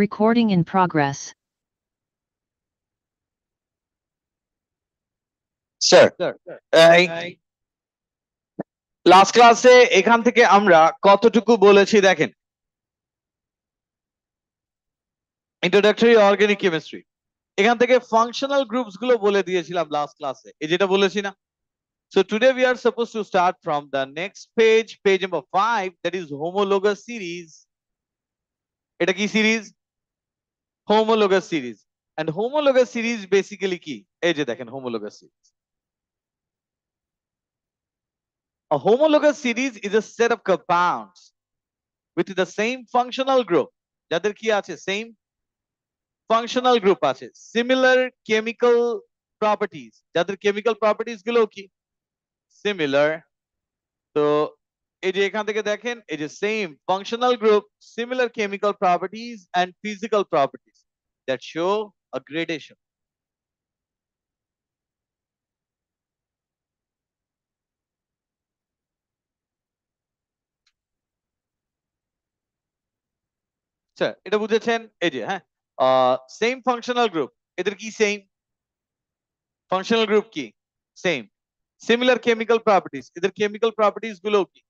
Recording in progress. Sir, last ক্লাসে এখান থেকে আমরা কতটুকু বলেছি দেখেন। ইন্ট্রোডাক্টরি অর্গানিক কেমিস্ট্রি, এখান থেকে ফাংশনাল গ্রুপস গুলো বলে দিয়েছিলাম লাস্ট ক্লাসে, এই যেটা বলেছি না। So today we are supposed to start from the next page, page number 5, that is homologous series. এটা কি series? homologous series. And homologous series basically কি? এই যে দেখেন homologous series. A homologous series is a set of compounds with the same functional group. যাদের কি আছে? Same functional group আছে, similar chemical properties, যাদের chemical properties গুলো কি similar। তো এই যে এখান থেকে দেখেন, এই যে same functional group, similar chemical properties and physical properties that show a gradation. আচ্ছা, এটা বুঝেছেন? এই যে হ্যাঁ, সেম ফাংশনাল গ্রুপ, এদের কি সেম ফাংশনাল গ্রুপ কি সেম, সিমিলার কেমিক্যাল প্রপার্টিজ, এদের কেমিক্যাল প্রপার্টিজ গুলো কি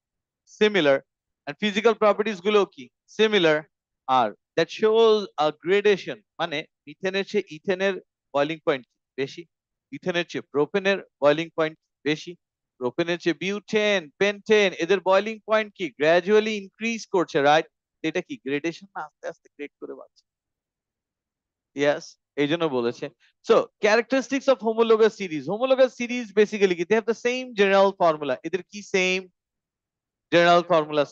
সিমিলার, এন্ড ফিজিক্যাল প্রপার্টিজ গুলো কি সিমিলার। আর দ্যাট শোজ আ গ্রেডেশন, মানে মিথেনের চেয়ে ইথেনের বয়লিং পয়েন্ট বেশি, ইথেনের চেয়ে প্রোপেনের বয়লিং পয়েন্ট বেশি, প্রোপেনের চেয়ে বিউটেন পেন্টেন এদের বয়লিং পয়েন্ট কি গ্র্যাজুয়ালি ইনক্রিজ করছে, রাইট? এটা কি গ্রেডেশন না আস্তে আস্তে গ্রেড করে বাড়ছে? ইয়েস, এই জন্য বলেছে। So characteristics of homologous series, homologous series basically কি, they have the same general formula, এদের কি same general formula.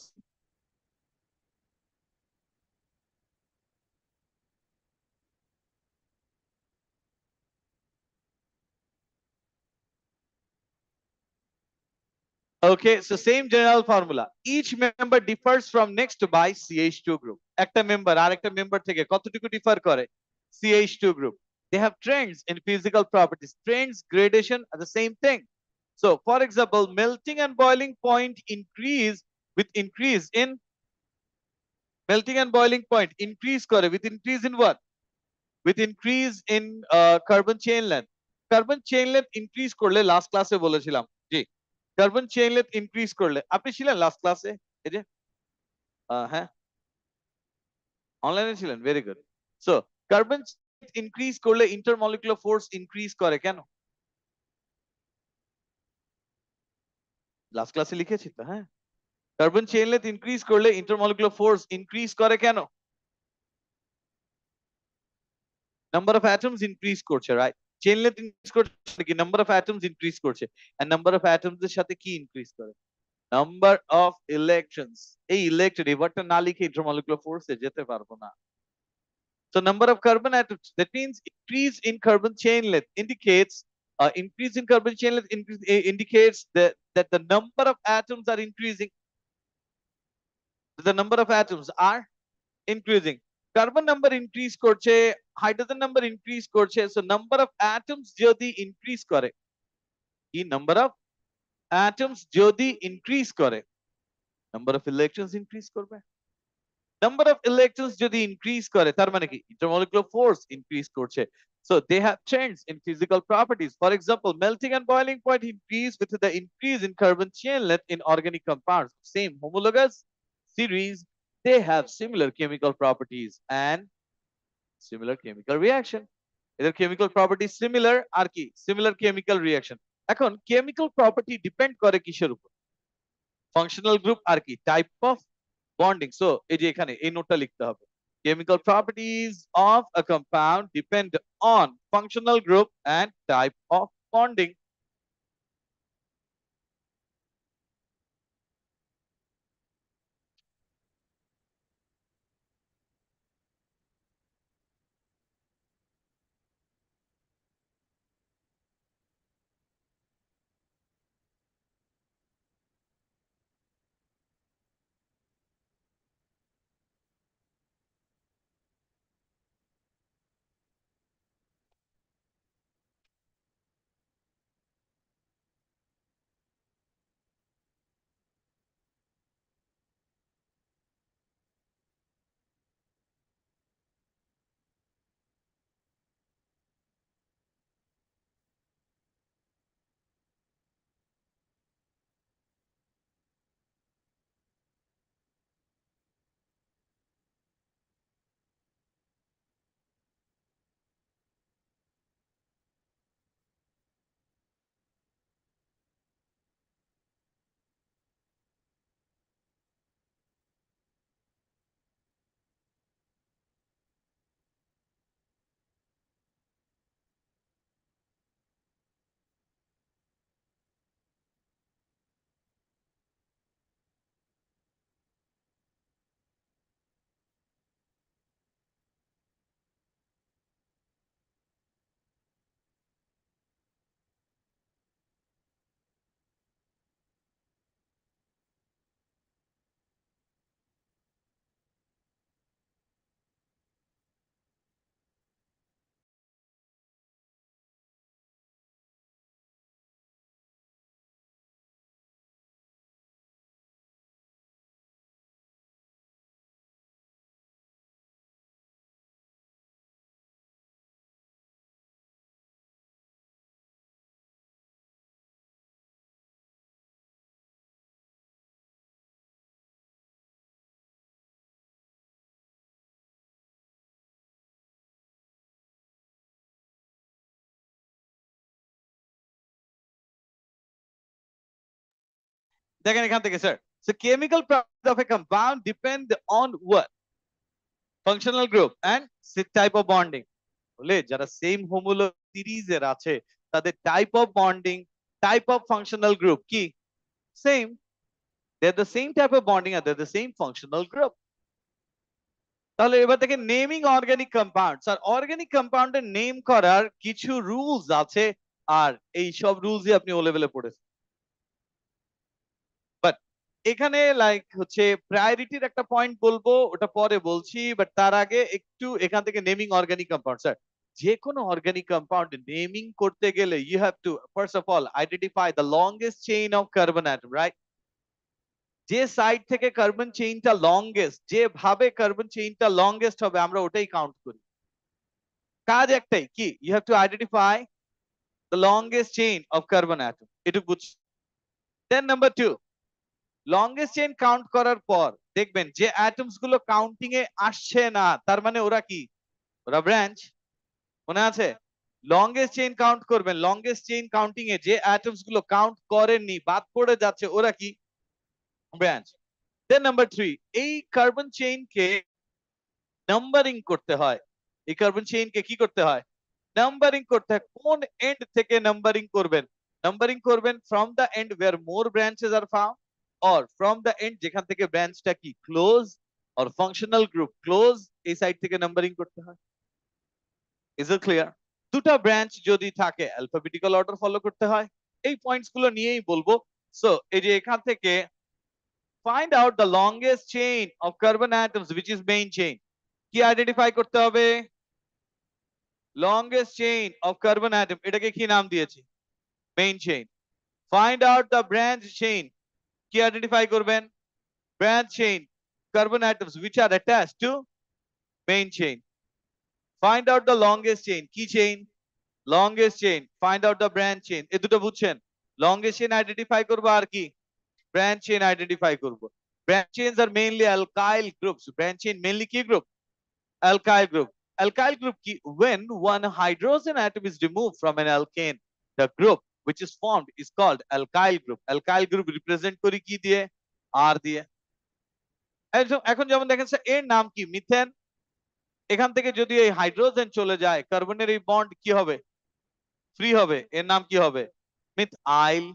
Okay, so same general formula. Each member differs from next by CH2 group. একটা member আরেকটা member থেকে কতটুকু differ করে? CH2 group. They have trends in physical properties. Trends, gradation are the same thing. So, for example, melting and boiling point increase with increase in melting and boiling point increase করে with increase in what? With increase in carbon chain length. Carbon chain length increase করলে last ক্লাসে বলেছিলাম, জি, carbon chain length increase করলে, আপনি ছিলেন last ক্লাসে? এই যে হ্যাঁ, অনলাইনে ছিলেন, very good. So carbon increase করলে ইন্টারমলিকুলার ফোর্স ইনক্রিজ করে কেন? লাস্ট ক্লাসে লিখেছি তো, হ্যাঁ। কার্বন চেইন লেন্থ ইনক্রিজ করলে ইন্টারমলিকুলার ফোর্স ইনক্রিজ করে কেন? নাম্বার অফ অ্যাটমস ইনক্রিজ করছে, রাইট? চেইন লেন্থ ইনক্রিজ করছে কি নাম্বার অফ অ্যাটমস ইনক্রিজ করছে, এন্ড নাম্বার অফ অ্যাটমস এর সাথে কি ইনক্রিজ করে? Number of electrons. এই ইলেকট্রন এবারটা না লিখে ইন্টারমলিকুলার ফোর্সে যেতে পারবো না। So number of carbon atoms, that means increase in carbon chain length indicates increase in carbon chain length indicates that the number of atoms are increasing. The number of atoms are increasing. Carbon number increase করছে, hydrogen number increase করছে, so number of atoms যদি increase করে, কি number of atoms যদি increase করে, number of electrons increase করবে। Number of electrons যদি increase করে, তার মানে কি intermolecular force increase করছে। So they have change in physical properties. For example, melting and boiling point increase with the increase in carbon chain length in organic compounds. Same homologous series, they have similar chemical properties and similar chemical reaction. এদের chemical properties similar আর কি similar chemical reaction. এখন chemical property depend করে কিসের উপর? Functional group আর কি type of bonding. So এই যে এখানে এই নোটটা লিখতে হবে, chemical properties of a compound depend on functional group and type of bonding. দেখেন এখান থেকে sir, so chemical properties of a compound depend on what? Functional group and type of bonding. বলে যারা সেম হোমোলো সিরিজের আছে তাদের type of bonding, type of functional group কি same, they're the same type of bonding and they're the same functional group. তাহলে এবার দেখেন naming organic compounds, আর organic কম্পাউন্ডের name করার কিছু রুলস আছে, আর এই সব রুলসই আপনি ও লেভেলে পড়েছেন। বাট এখানে লাইক হচ্ছে প্রায়োরিটির একটা পয়েন্ট বলবো, ওটা পরে বলছি, বাট তার আগে একটু এখান থেকে নেমিং অর্গানিক কম্পাউন্ড। স্যার যে কোনো অর্গানিক কম্পাউন্ড নেমিং করতে গেলে you have to first of all identify the longest chain of carbon atom, right? যে সাইড থেকে কার্বন চেইনটা লংগেস্ট, যেভাবে কার্বন চেইনটা লংগেস্ট হবে আমরা ওটাই কাউন্ট করি। কাজ একটাই কি, you have to identify the longest chain of carbon atom, এটুকু বুঝ। Then number 2, longest chain count করার পর দেখবেন যে অ্যাটমস গুলো কাউন্টিং এ আসছে না, তার মানে ওরা কি, ওরা ব্রাঞ্চ। মনে আছে? লংগেস্ট চেইন কাউন্ট করবেন, লংগেস্ট চেইন কাউন্টিং এ যে অ্যাটমস গুলো কাউন্ট করেননি, বাদ পড়ে যাচ্ছে, ওরা কি, ব্রাঞ্চ। দেন নাম্বার 3, এই কার্বন চেইন কে নাম্বারিং করতে হয়। এই কার্বন চেইন কে কি করতে হয়, নাম্বারিং করতে হয়। কোন এন্ড থেকে নাম্বারিং করবেন, নাম্বারিং করবেন from the end where more branches are found, or from the end যেখান থেকে ব্রাঞ্চটা কি close, or functional group close, এই সাইড থেকে নাম্বারিং করতে হয়। Is it clear? দুটো ব্রাঞ্চ যদি থাকে অ্যালফাবেটিক্যাল অর্ডার ফলো করতে হয়। এই পয়েন্টস গুলো নিয়েই বলবো। সো এই যে এখান থেকে find out the longest chain of carbon atoms which is main chain, কি আইডেন্টিফাই করতে হবে, longest chain of carbon atom, এটাকে কি নাম দিয়েছি, main chain. Find out the branch chain, কি আইডেন্টিফাই করবেন, branch chain carbon atoms which are attached to main chain. Find out the longest chain, কি chain, longest chain. Find out the branch chain, এই দুটো বুঝছেন, longest chain identify করব আর কি, branch chain identify করব। Branch chains are mainly alkyl groups. Branch chain mainly কি group, alkyl group. Alkyl group কি, when one hydrogen atom is removed from an alkane, the group which is formed is called alkyl group. Alkyl group represent করি কি দিয়ে, R দিয়ে। এখন যেমন দেখেন sir এর নাম কি, মিথেন। এখান থেকে যদি এই হাইড্রোজেন চলে যায়, কার্বনের এই বন্ড কি হবে, ফ্রি হবে, এর নাম কি হবে, মিথাইল।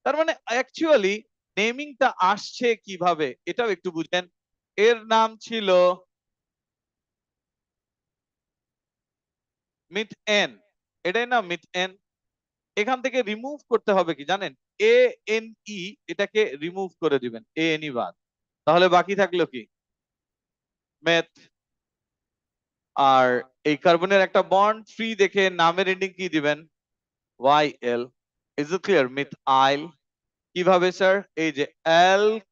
তার মানে অ্যাকচুয়ালি নেমিংটা আসছে কিভাবে এটাও একটু বুঝেন। এর নাম ছিল মিথেন, এটাই না মিথেন। এখান থেকে রিমুভ করতে হবে কি জানেন, এ এন ই, এটাকে রিমুভ করে দিবেন, এ এন ই বাদ, তাহলে বাকি থাকলো কি, মেথ। আর এই কার্বনের একটা বন্ড ফ্রি দেখে নামের এন্ডিং কি দিবেন, Y L. Is it clear? Methyl. কিভাবে স্যার, এই যে অ্যালক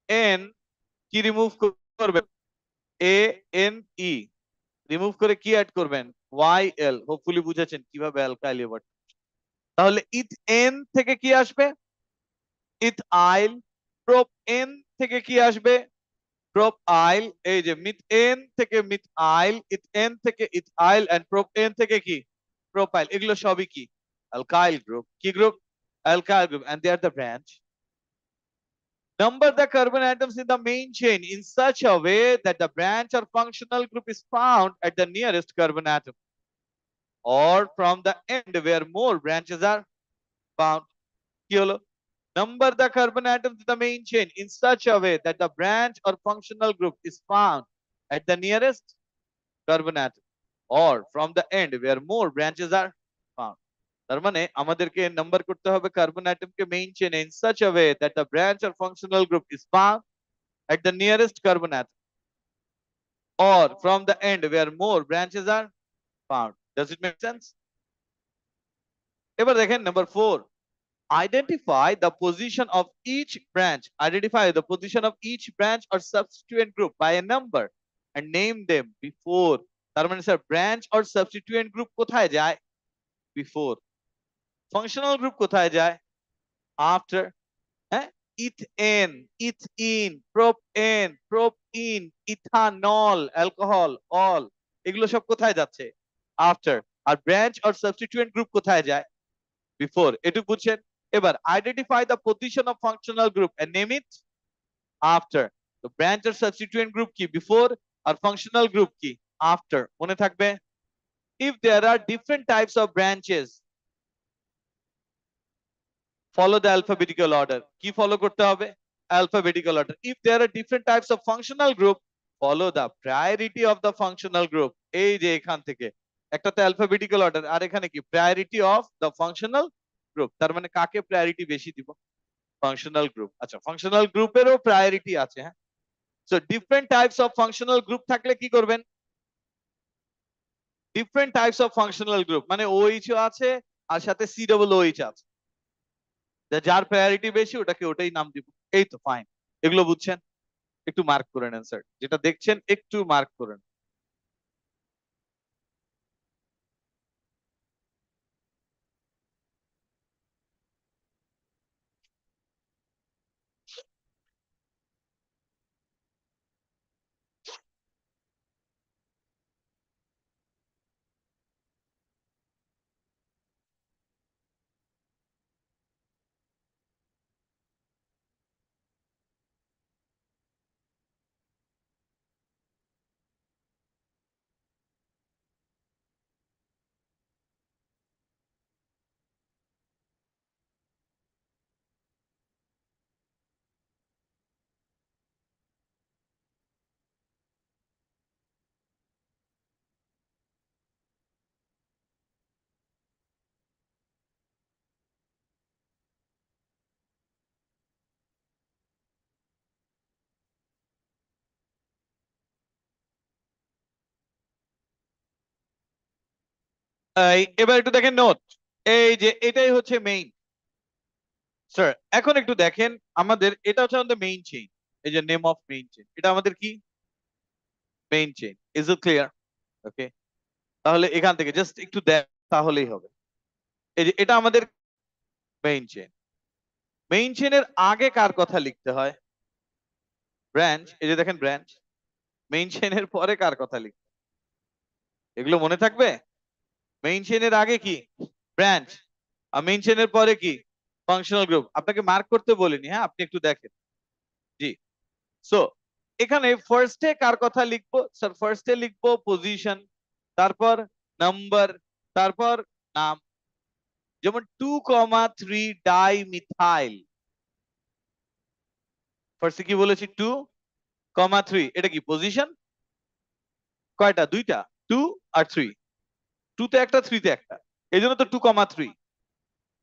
এন কি রিমুভ করবেন, এ এন ই রিমুভ করে কি অ্যাড করবেন, ওয়াই এল। হোপফুলি বুঝেছেন কিভাবে অ্যালকাইল এবার। তাহলে ইথ এন থেকে কি আসবে, ইথাইল। প্রোপ এন থেকে কি আসবে, প্রোপাইল। এই যে মিথেন থেকে মিথাইল, ইথেন থেকে ইথাইল, এন্ড প্রোপেন থেকে কি, প্রোপাইল। এগুলো সবই কি, অ্যালকাইল গ্রুপ। কি group, alkyl group, and they are the branch. Number the carbon atoms in the main chain in such a way that the branch or functional group is found at the nearest carbon atom, or from the end where more branches are found. কি হলো, number the carbon atoms in the main chain in such a way that the branch or functional group is found at the nearest carbon atom, or from the end where more branches are found. তার মানে আমাদেরকে number করতে হবে carbon অ্যাটমকে main চেইনে in such a way that the branch or functional group is found at the nearest carbon atom, or from the end where more branches are found. Does it make sense? এবার দেখেন number 4, identify the position of each branch. Identify the position of each branch or substituent group by a number and name them before. তার মানে sir branch or substituent group কোথায় যায়, before. Functional group কোথায় যায়, after. হ্যাঁ, ethane, ethyne, propane, propyne, ethanol, alcohol, all, এগুলো সব কোথায় যাচ্ছে, আফটার। আর ব্রাঞ্চ or substituent group কোথায় যায়, বিফোর। এটুকু বুঝছেন? এবার identify the position of functional group and name it after. তো ব্রাঞ্চ আর সাবস্টিটিউয়েন্ট গ্রুপ কি বিফোর, আর ফাংশনাল গ্রুপ কি আফটার, মনে থাকবে। If there are different types of branches follow the alphabetical order, কি ফলো করতে হবে alphabetical order. If there are different types of functional group, follow the priority of the functional group. এই যে এখান থেকে একটাতে alphabetical order আর এখানে কি priority of the functional group, তার মানে কাকে প্রায়োরিটি বেশি দিব, ফাংশনাল গ্রুপ। আচ্ছা ফাংশনাল গ্রুপেরও প্রায়োরিটি আছে, হ্যাঁ। So different types of functional group থাকলে কি করবেন, different types of functional group মানে ওইচ আছে আর সাথে সি ডাবল ওইচ আছে, যার প্রায়োরিটি বেশি ওটাকে ওটাই নাম দিব। এই তো ফাইন, এগুলো বুঝছেন, একটু মার্ক করে নেন স্যার, যেটা দেখছেন একটু মার্ক করেন। এবার একটু দেখেন নোট, এই যে এটাই হচ্ছে মেইন স্যার। এখন একটু দেখেন আমাদের এটা হচ্ছে আমাদের মেইন চেইন, এই যে নেম অফ মেইন চেইন, এটা আমাদের কি main chain. Is it clear? Okay, তাহলে এখান থেকে জাস্ট একটু দেখ তাহলেই হবে। এই যে এটা আমাদের মেইন চেইন, মেইন চেইনের আগে কার কথা লিখতে হয়, ব্রাঞ্চ। এই যে দেখেন ব্রাঞ্চ, মেইন চেইনের পরে কার কথা লিখতে হয়? এগুলো মনে থাকবে। মেইন চেইনের আগে কি ব্রাঞ্চ, আর মেইন চেইনের পরে কি ফাংশনাল গ্রুপ। আপনাকে মার্ক করতে বলিনি, হ্যাঁ আপনি একটু দেখেন। জি, সো এখানে ফার্স্টে কার কথা লিখবো স্যার, ফার্স্টে লিখবো পজিশন, তারপর নাম্বার, তারপর নাম। যেমন 2,3 ডাই মিথাইল, ফার্স্টে কি বলেছি 2,3, এটা কি পজিশন, কয়টা দুইটা, 2 আর 3, 2 তে একটা 3 তে একটা, এই জন্য তো 2,3।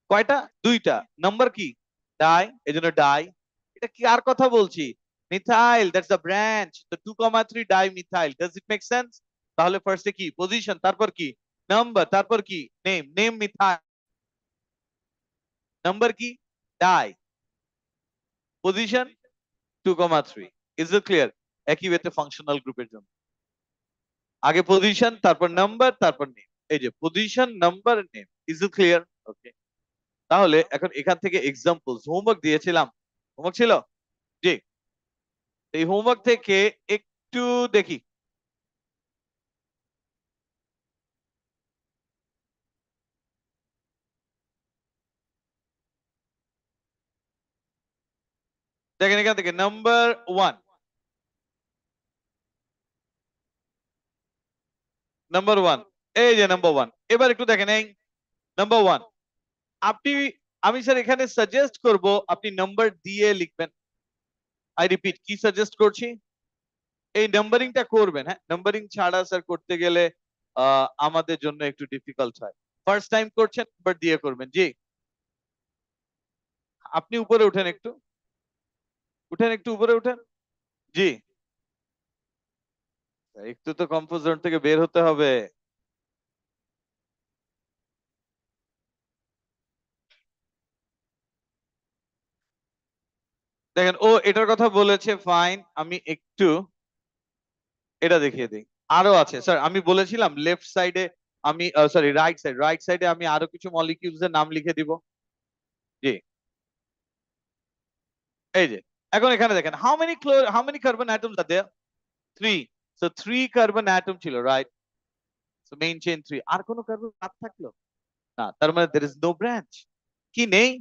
কয়টা দুইটা, নাম্বার কি ডাই, এই জন্য ডাই। এটা কি আর কথা বলছি, মিথাইল, দ্যাটস দ্য ব্রাঞ্চ, তো 2,3 die methyl. Does it make sense? তাহলে ফার্স্টে কি পজিশন, তারপর কি নাম্বার, তারপর কি নেম, নেম মিথাইল, নাম্বার কি die, position 2,3। Is it clear? একই ওয়েতে ফাংশনাল গ্রুপের জন্য আগে পজিশন, তারপর নাম্বার, তারপর নেম। এই যে position, number, name. Is it clear? Okay, তাহলে এখন এখান থেকে এক্সাম্পলস হোমওয়ার্ক দিয়েছিলাম, হোমওয়ার্ক ছিল জি, এই হোমওয়ার্ক থেকে একটু দেখি। দেখেন এখান থেকে নাম্বার 1, নাম্বার 1, এই যে নাম্বার 1। এবার একটু দেখেন এই নাম্বার 1, আপনি, আমি স্যার এখানে সাজেস্ট করব আপনি নাম্বার দিয়ে লিখবেন। আই রিপিট, কি সাজেস্ট করছি, এই নাম্বারিংটা করবেন, হ্যাঁ নাম্বারিং ছাড়া স্যার করতে গেলে আমাদের জন্য একটু ডিফিকাল্ট হয়। ফার্স্ট টাইম করছেন নাম্বার দিয়ে করবেন। জি, আপনি উপরে উঠেন একটু, উঠেন একটু উপরে উঠেন। জি, একটু তো কমফোর্ট জোন থেকে বের হতে হবে। দেখেন ও এটার কথা বলেছে, ফাইন, আমি একটু এটা দেখিয়ে দিই। আরো আছে স্যার, আমি বলেছিলাম লেফট সাইডে আমি, সরি রাইট সাইড, রাইট সাইডে আমি আরো কিছু মলিকিউলস এর নাম লিখে দিব। জি, এই যে এখন এখানে দেখেন how many carbon atoms are there, 3। So 3 carbon atom ছিল, রাইট। সো মেইন চেইন 3, আর কোনো কার্বন বাদ থাকলো না, তার মানে there is no branch, কি নেই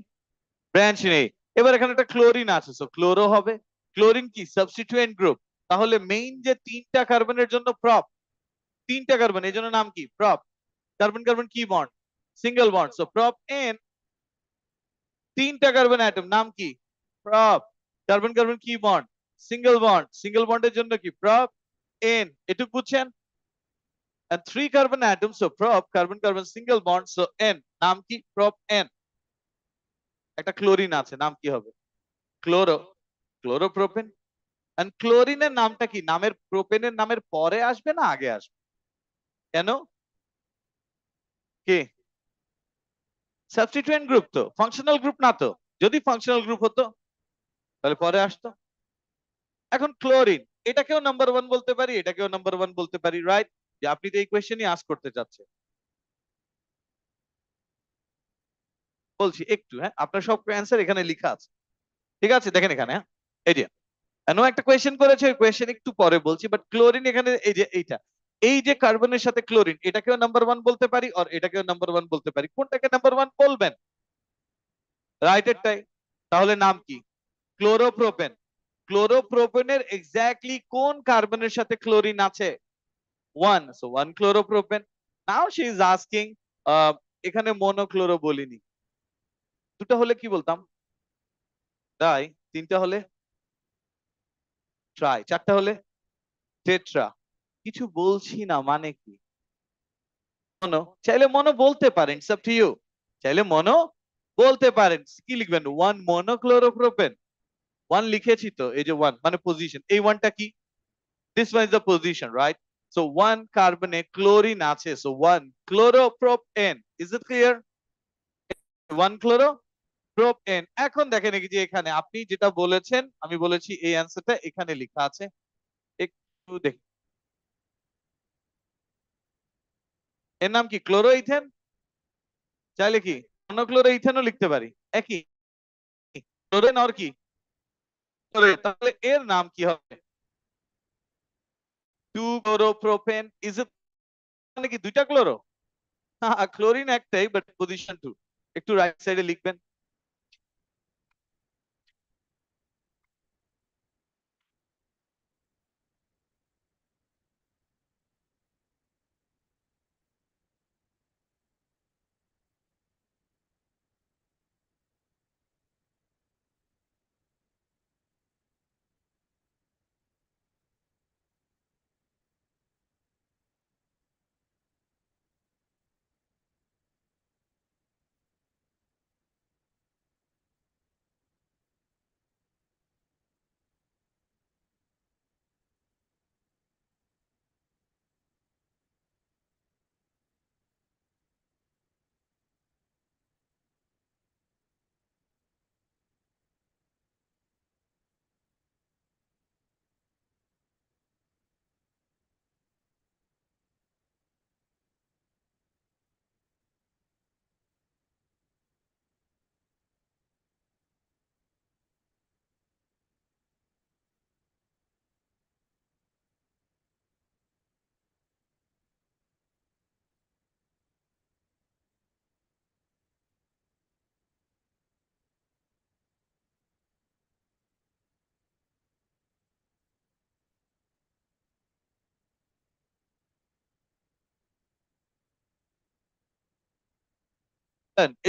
ব্রাঞ্চ নেই। এবার এখানে একটা ক্লোরিন আছে, সো ক্লোরো হবে। ক্লোরিন কি সাবস্টিটিউয়েন্ট গ্রুপ, তাহলে মেইন যে তিনটা কার্বনের জন্য প্রপ, তিনটা কার্বন এই জন্য নাম কি প্রপ। কার্বন কার্বন কি bond, single bond, so prop N, তিনটা কার্বন অ্যাটম নাম কি প্রপ। কার্বন কার্বন কি বন্ড, সিঙ্গেল বন্ড, সিঙ্গেল বন্ডের জন্য কি প্রপ এন, এটুকু বুঝছেন। and three carbon atoms, so prop carbon carbon single bond, so n, নাম কি prop n। একটা ক্লোরিন আছে, নাম কি হবে ক্লোরো, ক্লোরোপ্রোপেন। and ক্লোরিনের নামটা কি, নামের প্রোপেনের নামের পরে আসবে না আগে আসবে, কেন কি সাবস্টিটিউয়েন্ট গ্রুপ তো, ফাংশনাল গ্রুপ না তো, যদি ফাংশনাল গ্রুপ হতো তাহলে পরে আসতো। এখন ক্লোরিন, এটাকেও নাম্বার 1 বলতে পারি, এটাকেও নাম্বার 1 বলতে পারি, রাইট। যে আপনি তো এই কোয়েশ্চেনই আস্ক করতে চাচ্ছেন, বলছি একটু, হ্যাঁ আপনার সব অ্যান্সার এখানে লেখা আছে, ঠিক আছে দেখেন এখানে, হ্যাঁ এই যে একটা কোয়েশ্চেন করেছে, ওই কোয়েশ্চেন একটু পরে বলছি, বাট ক্লোরিন এখানে এই যে এইটা, এই যে কার্বনের সাথে ক্লোরিন, এটাকেও নাম্বার 1 বলতে পারি আর এটাকেও নাম্বার 1 বলতে পারি, কোনটাকে নাম্বার 1 বলবেন, রাইট এরটাই। তাহলে নাম কি ক্লোরোপ্রোপেন। ক্লোরোপ্রোপেনের এক্স্যাক্টলি কোন কার্বনের সাথে ক্লোরিন আছে, 1, so 1 chloropropane. Now she is asking, এখানে মনোক্লোরো বলিনি, দুটো হলে কি বলতাম ডাই, তিনটা হলে ট্রাই, চারটা হলে টেট্রা। কিছু বলছি না মানে কি, মনো চাইলে মনো বলতে পারেন, ইটস আপ টু ইউ, চাইলে মনো বলতে পারেন। কি লিখবেন 1 মনোক্লোরোপ্রোপেন, 1 লিখেছি তো, এই যে 1 মানে পজিশন, এই 1টা কি, this one is the position, right. So 1 কার্বনে ক্লোরিন আছে, so 1 chloropropane, is it clear, 1 chloropropane. এখন দেখেন এই যে এখানে আপনি যেটা বলেছেন, আমি বলেছি এই অ্যান্সারটা এখানে লেখা আছে, একটু দেখি, এর নাম কি ক্লোরোইথেন, চাইলে কি মনোক্লোরোইথেনও লিখতে পারি, একই ক্লোরিন আর কি ক্লোরিন, তাহলে এর নাম কি হবে 2 ক্লোরোপ্রোপেন, ইজ ইট, মানে কি দুইটা ক্লোরো, ক্লোরিন একটাই বাট পজিশন 2, একটু রাইট সাইডে লিখবেন।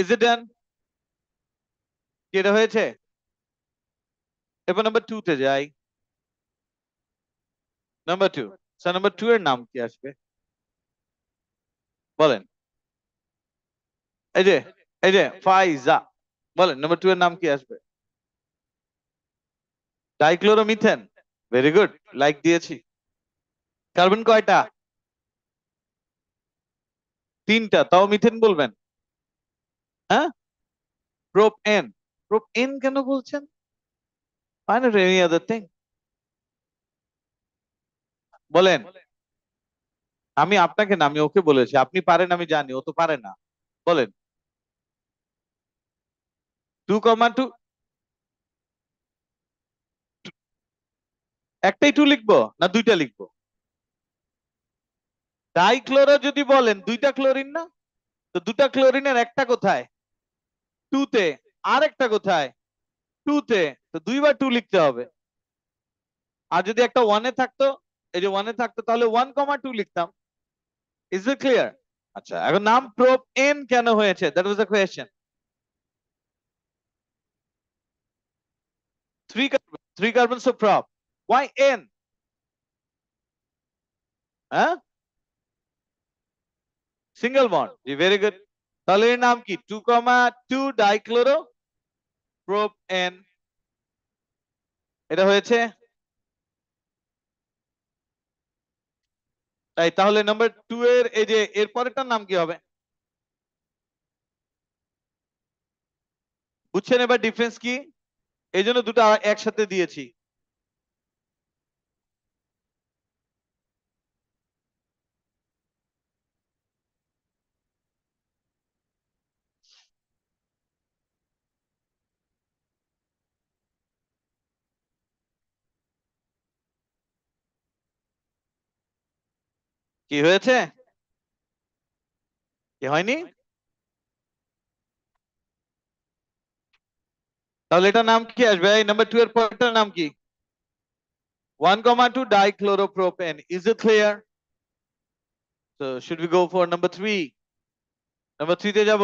ইজ ইট ডান, কি এটা হয়েছে। এবার নাম্বার 2 তে যাই, নাম্বার 2, স্যার নাম্বার 2 এর নাম কি আসবে বলেন, এই যে ফাইজা, বলেন নাম্বার 2 এর নাম কি আসবে, ডাইক্লোরোমিথেন, ভেরি গুড, লাইক দিয়েছি। কার্বন কয়টা, 3টা, তাও মিথেন বলবেন, হ্যাঁ প্রোপ এন, প্রোপ এন কেন বলছেন, why not any other thing, বলেন। আমি আপনাকে না, আমি ওকে বলেছি, আপনি পারেন আমি জানি, ও তো পারে না, বলেন 2,2, একটাই 2 লিখবো না দুইটা লিখবো, ডাইক্লোরো যদি বলেন দুইটা ক্লোরিন না, তো দুটা ক্লোরিনের একটা কোথায় 2 তে, আরেকটা কোথায়? 2 তে। তো দুইবার 2 লিখতে হবে। আর যদি একটা 1 এ থাকতো, এই যে 1 এ থাকতো, তাহলে 1,2 লিখতাম। Is it clear? আচ্ছা, এখন নাম প্রোপ এন কেন হয়েছে? That was the question. 3 carbon, so prop. Why n? হ্যাঁ, সিঙ্গেল বন্ড। জি, ভেরি গুড। তাহলে এর নাম কি? 2,2 ডাইক্লোরো প্রোপ এন। এটা হয়েছে। তাই তাহলে নাম্বার 2 এর এই যে এর পরেরটার নাম কি হবে? বুঝছেন এবার ডিফারেন্স কি? এই জন্য দুটো একসাথে দিয়েছি। কি হয়েছে? কি হয়নি? তাহলে এটা নাম কি আসবে? এই নাম্বার 2 এর পরেরটার নাম কি? 1,2 dichloropropane. Is it clear? So should we go for number 3? Number 3 তে যাব।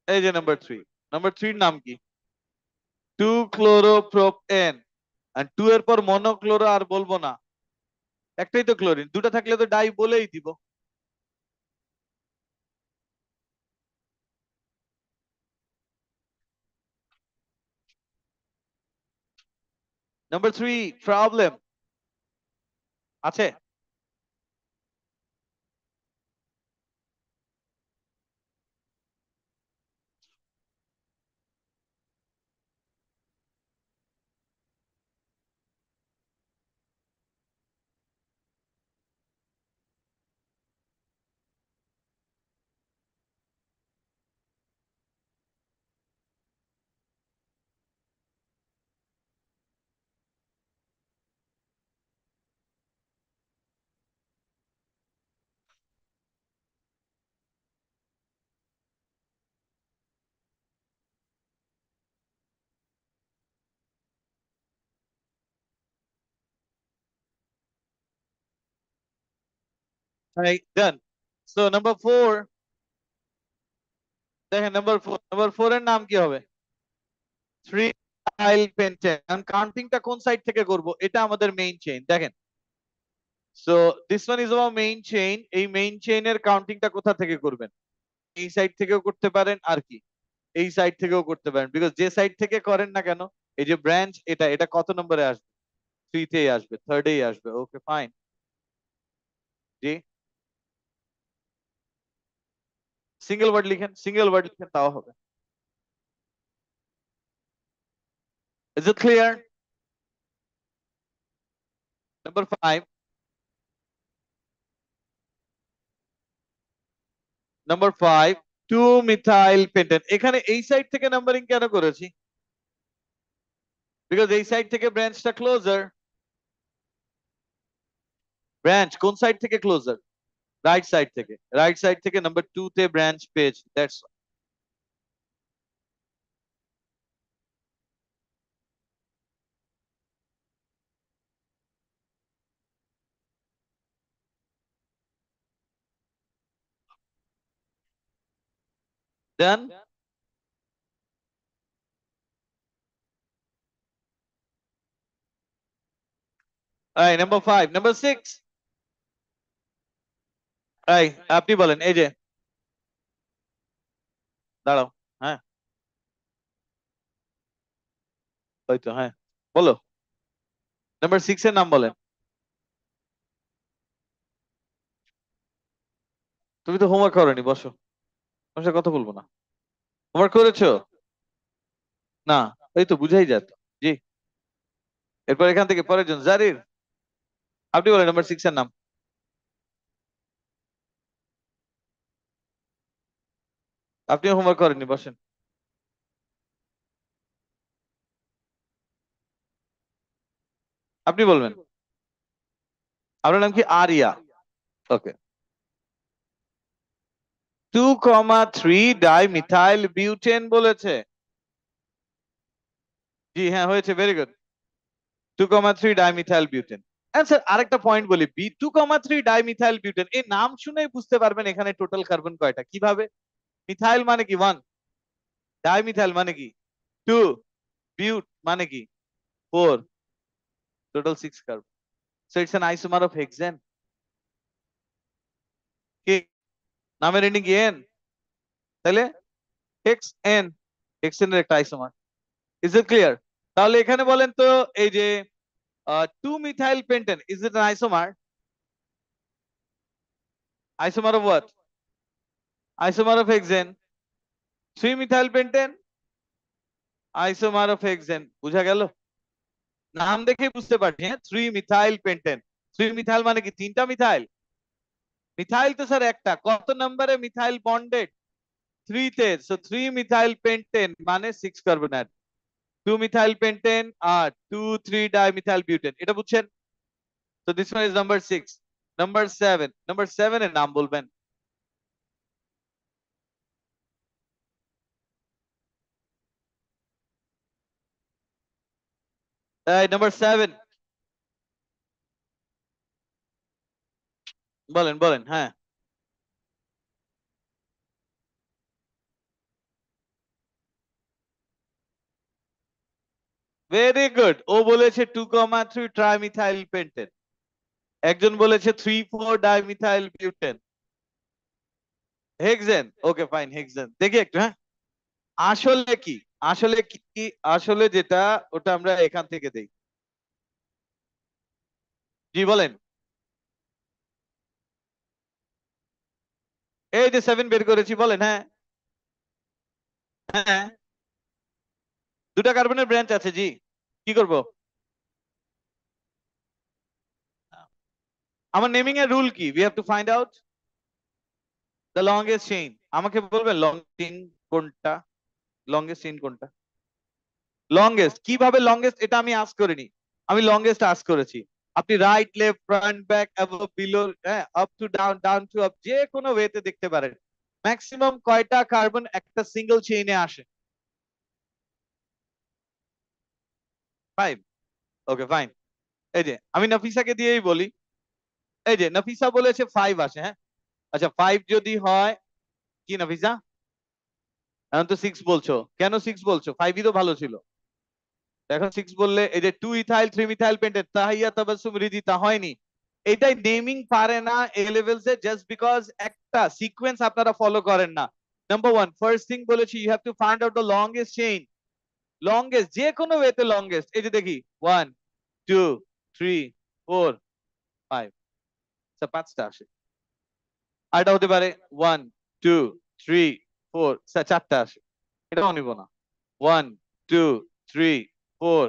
এই যে নাম্বার 3। নাম্বার 3 এর নাম কি? 2-chloropropane। আর 2 এর পর মনোক্লোরো আর বলবো না। একটাই তো ক্লোরিন, দুটো থাকলে তো ডাই বলেই দিব। নাম্বার 3 প্রবলেম আছে? ডান। সো নাম্বার 4, দেখেন নাম্বার 4 এর নাম কি হবে? 3-ethyl pentane। কারণ কাউন্টিংটা কোন সাইড থেকে করব? এটা আমাদের মেইন চেইন। দেখেন, so this one is our main chain. এই মেইন চেইনের কাউন্টিংটা কোথা থেকে করবেন? এই সাইড থেকেও করতে পারেন, আর কি এই সাইড থেকেও করতে পারেন। বিকজ যে সাইড থেকে করেন না কেন, এই যে ব্রাঞ্চ, এটা এটা কত নম্বরে আসবে? 3 তেই আসবে, 3rd-এই আসবে। Okay fine. জি, সিঙ্গেল ওয়ার্ড লিখেন, সিঙ্গেল ওয়ার্ড লিখেন, তাও হবে। Is it clear? Number 5। Number 5, 2-methyl pentane। এখানে এই সাইড থেকে নাম্বারিং কেন করেছি? বিকজ এই সাইড থেকে ব্রাঞ্চটা ক্লোজার। ব্রাঞ্চ কোন সাইড থেকে ক্লোজার? রাইট সাইড থেকে। রাইট সাইড থেকে নাম্বার 2 তে ব্রাঞ্চ পেয়েছি, দ্যাটস ডান। এই নাম্বার 5, নাম্বার 6। এই আপনি বলেন, এই যে দাঁড়াও। হ্যাঁ, ওই তো, হ্যাঁ, বলো। নাম্বার 6 এর নাম বলেন। তুমি তো হোমওয়ার্ক করোনি, বসো। তোমার সাথে কথা বলবো না। হোমওয়ার্ক করেছো? না, এই তো বুঝাই যেত। জি। এরপর এখান থেকে পরের জন জারির। আপনি বলেন নাম্বার 6 এর নাম। আপনিও হোমওয়ার্ক করেননি, বসেন। আপনি বলবেন। আপনার নাম কি? আরিয়া। ওকে। 2,3 ডাইমিথাইল বিউটেন বলেছে। জি হ্যাঁ হয়েছে, very good. 2,3 dimethyl butane. Sir আরেকটা পয়েন্ট বলি, 2,3 ডাইমিথাইল বিউটেন এই নাম শুনেই বুঝতে পারবেন এখানে টোটাল কার্বন কয়টা। কিভাবে? মিথাইল মানে কি 1, ডাইমিথাইল মানে কি 2, বিউট মানে কি 4, total 6 carbon. So it's an isomer of hexane. কি নামের এন্ডিং কি এন? তাহলে হেক্স এন, হেক্সেনের একটা আইসোমার। Is it clear? তাহলে এখানে বলেন তো, এই যে 2 methyl pentane, is it an isomer? Isomer of what? Isomer of hexane. 3 methyl pentane. Isomer of hexane. বুঝা গেল? নাম দেখে বুঝতে পারছি, হ্যাঁ 3 মিথাইল পেন্টেন। 3 মিথাইল মানে কি তিনটা মিথাইল? মিথাইল তো স্যার একটা। কত নম্বরে মিথাইল বন্ডেড? 3 তে। সো 3 মিথাইল পেন্টেন মানে 6 কার্বন অ্যাটম। 2 মিথাইল পেন্টেন আর 2 3 ডাইমিথাইল বিউটেন। এটা বুঝছেন? So this one is number 6। Number 7, number 7 এর নাম বলবেন। এই নাম্বার 7 বলেন বলেন, হ্যাঁ। Very good. ও বলেছে 2,3 ট্রাইমিথাইল পেন্টেন। একজন বলেছে 3,4 dimethyl butane. Hexane, okay fine, hexane. দেখি একটু, হ্যাঁ আসলে কি, আসলে কি, আসলে যেটা ওটা আমরা এখান থেকে দেই। জি বলেন। এই যে 7 বের করেছি, বলেন। হ্যাঁ হ্যাঁ, দুটা কার্বনের ব্রাঞ্চ আছে, জি। কি করব? আমার নেমিং এর রুল কি? We have to find out the longest chain. আমাকে বলবেন লং চেইন কোনটা, লংগেস্ট চেইন কোনটা? লংগেস্ট কিভাবে লংগেস্ট, এটা আমি আস্ক করিনি। আমি লংগেস্ট আস্ক করেছি। আপনি right left front back above below, হ্যাঁ up to down down to up, যে কোনো ওয়েতে দেখতে পারেন। ম্যাক্সিমাম কয়টা কার্বন একটা সিঙ্গেল চেইনে আসে? 5। Okay fine. এই যে আমি নাফিসাকে দিয়েই বলি। এই যে নাফিসা বলেছে 5 আসে, হ্যাঁ। আচ্ছা 5 যদি হয়, কি নাফিসা এখন তো 6 বলছো, কেন 6 বলছো? 5ই তো ভালো ছিল। এখন 6 বললে এই যে 2 ethyl 3 methyl pentane, Tahia Tabassum Ridita হয়নি। এটাই নেমিং পারে না এ লেভেলস এ, জাস্ট বিকজ একটা সিকোয়েন্স আপনারা ফলো করেন না। নাম্বার 1 ফার্স্ট থিং বলেছি, you have to find out the longest chain. Longest যে কোনো ওয়েতে লংগেস্ট। এই যে দেখি 1 2 3 4 5, স্যার 5টা আসে। আর এটা হতে পারে 1 2 3 4, স্যার 4টা আসে। এটাও নিব না। 1 2 3 4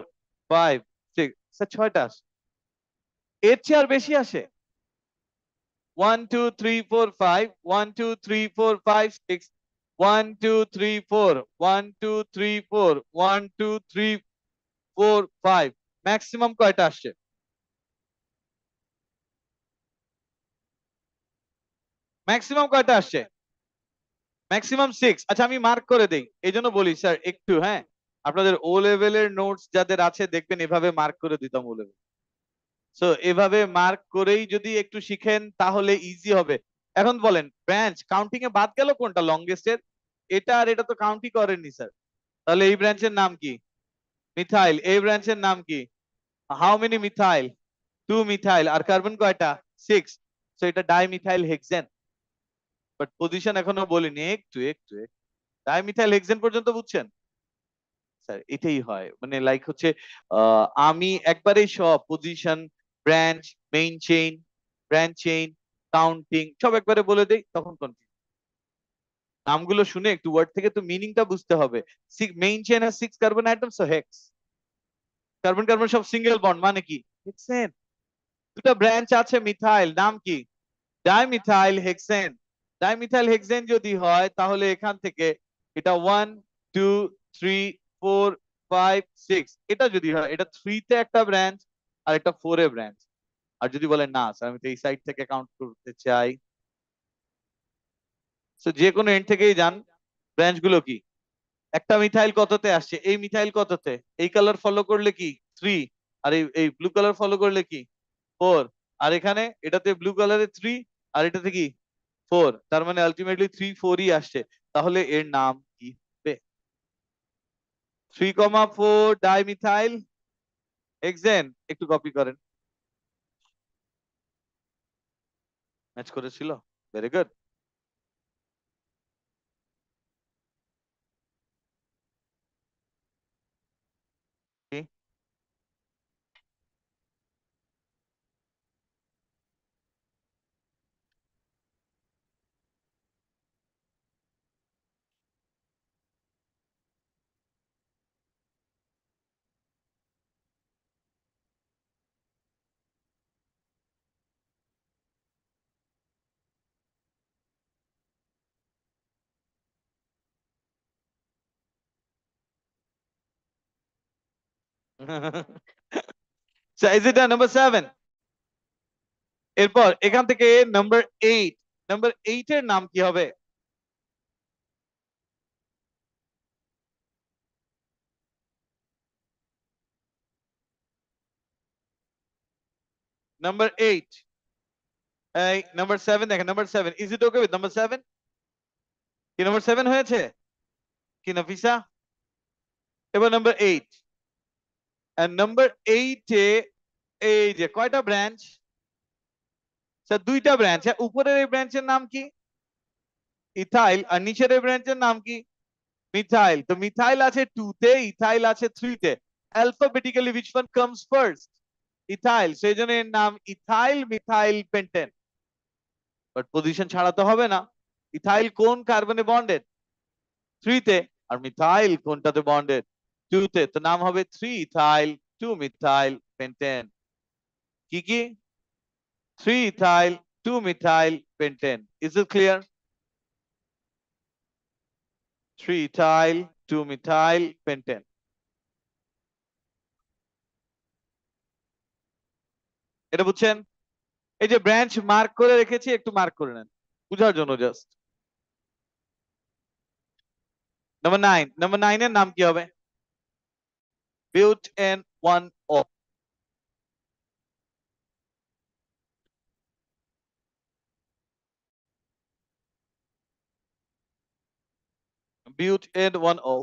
5 6, স্যার 6টা আসে। এর চেয়ে আর বেশি আসে? 1 2 3 4 5, 1 2 3 4 5 6, 1 2 3 4, 1 2 3 4, 1 2 3 4 5, ম্যাক্সিমাম কয়টা আসছে? ম্যাক্সিমাম কয়টা আসছে? ম্যাক্সিমাম 6। আচ্ছা আমি মার্ক করে দেই, এই জন্য বলি স্যার একটু, হ্যাঁ আপনাদের ও লেভেলের নোটস যাদের আছে দেখবেন এভাবে মার্ক করে দিতাম ও লেভেল। সো এভাবে মার্ক করেই যদি একটু শিখেন তাহলে ইজি হবে। এখন বলেন ব্রাঞ্চ কাউন্টিং এ বাদ গেল কোনটা লংগেস্ট এর? এটা আর এটা তো কাউন্টই করেননি স্যার। তাহলে এই ব্রাঞ্চের নাম কি? মিথাইল। এই ব্রাঞ্চের নাম কি? How many methyl? 2 মিথাইল। আর কার্বন কয়টা? 6। সো এটা ডাইমিথাইল হেক্সেন। বাট পজিশন এখনো বলিনি, একটু একটু ডাইমিথাইল হেক্সেন পর্যন্ত বুঝছেন? স্যার এটাই হয়, মানে লাইক হচ্ছে আমি একবারেই সব position, branch, main chain, branch chain, counting সব একবারে বলে দেই, তখন কনফিউজ। নামগুলো শুনে একটু ওয়ার্ড থেকে তো মিনিংটা বুঝতে হবে। মেইন চেইন আর 6 carbon atom, so hex. Carbon carbon সব সিঙ্গেল বন্ড মানে কি হেক্সেন। দুটো ব্রাঞ্চ আছে মিথাইল, নাম কি? Dimethyl hexane. ডাইমিথাইল হেক্সেন যদি হয় তাহলে এখান থেকে এটা 1 2 3 4 5 6, এটা যদি হয় এটা 3 তে একটা ব্রাঞ্চ আর এটা 4 এ ব্রাঞ্চ। আর যদি বলেন না স্যার আমি তো এই সাইড থেকে কাউন্ট করতে চাই, তো যে কোনো এন্ড থেকেই যান, ব্রাঞ্চ গুলো কি? একটা মিথাইল কততে আসছে? এই মিথাইল কততে? এই কালার ফলো করলে কি 3, আর এই ব্লু কালার ফলো করলে কি 4, আর এখানে এটাতে ব্লু কালারে 3 আর এটাতে কি 4, তার মানে আলটিমেটলি 3 4ই আসছে। তাহলে এর নাম কি হবে? 3,4 ডাইমিথাইল হেক্সেন। একটু কপি করেন। ম্যাচ করেছিল, very good. Is it number 7? এরপর এখান থেকে নাম্বার 8, নাম্বার 8 এর নাম কি হবে? নাম্বার 8, এই নাম্বার 7 দেখেন, number 7, is it okay with number 7? কি নাম্বার 7 হয়েছে কি নাফিসা? এবার নাম্বার 8, এন্ড নাম্বার 8 এ এই যে কয়টা ব্রাঞ্চ? স্যার দুইটা ব্রাঞ্চ। উপরের এই ব্রাঞ্চের নাম কি? ইথাইল। আর নিচের এই ব্রাঞ্চের নাম কি? মিথাইল। তো মিথাইল আছে 2 তে, ইথাইল আছে 3 তে। Alphabetically which one comes first? Ethyl. সেই জন্য এর নাম ethyl methyl pentane. But position ছাড়া তো হবে না। ইথাইল কোন কার্বনে বন্ডেড? 3 তে। আর মিথাইল কোনটাতে বন্ডেড? 2 তে। তো নাম হবে 3 ইথাইল 2 মিথাইল পেন্টেন। কি কি? 3 ethyl 2 methyl pentane. Is it clear? 3 ethyl 2 methyl pentane. এটা বুঝছেন? এই যে ব্রাঞ্চ মার্ক করে রেখেছি, একটু মার্ক করে নেন বুঝার জন্য জাস্ট। নাম্বার 9, নাম্বার 9 এর নাম কি হবে? Butane 1O। Butane 1O।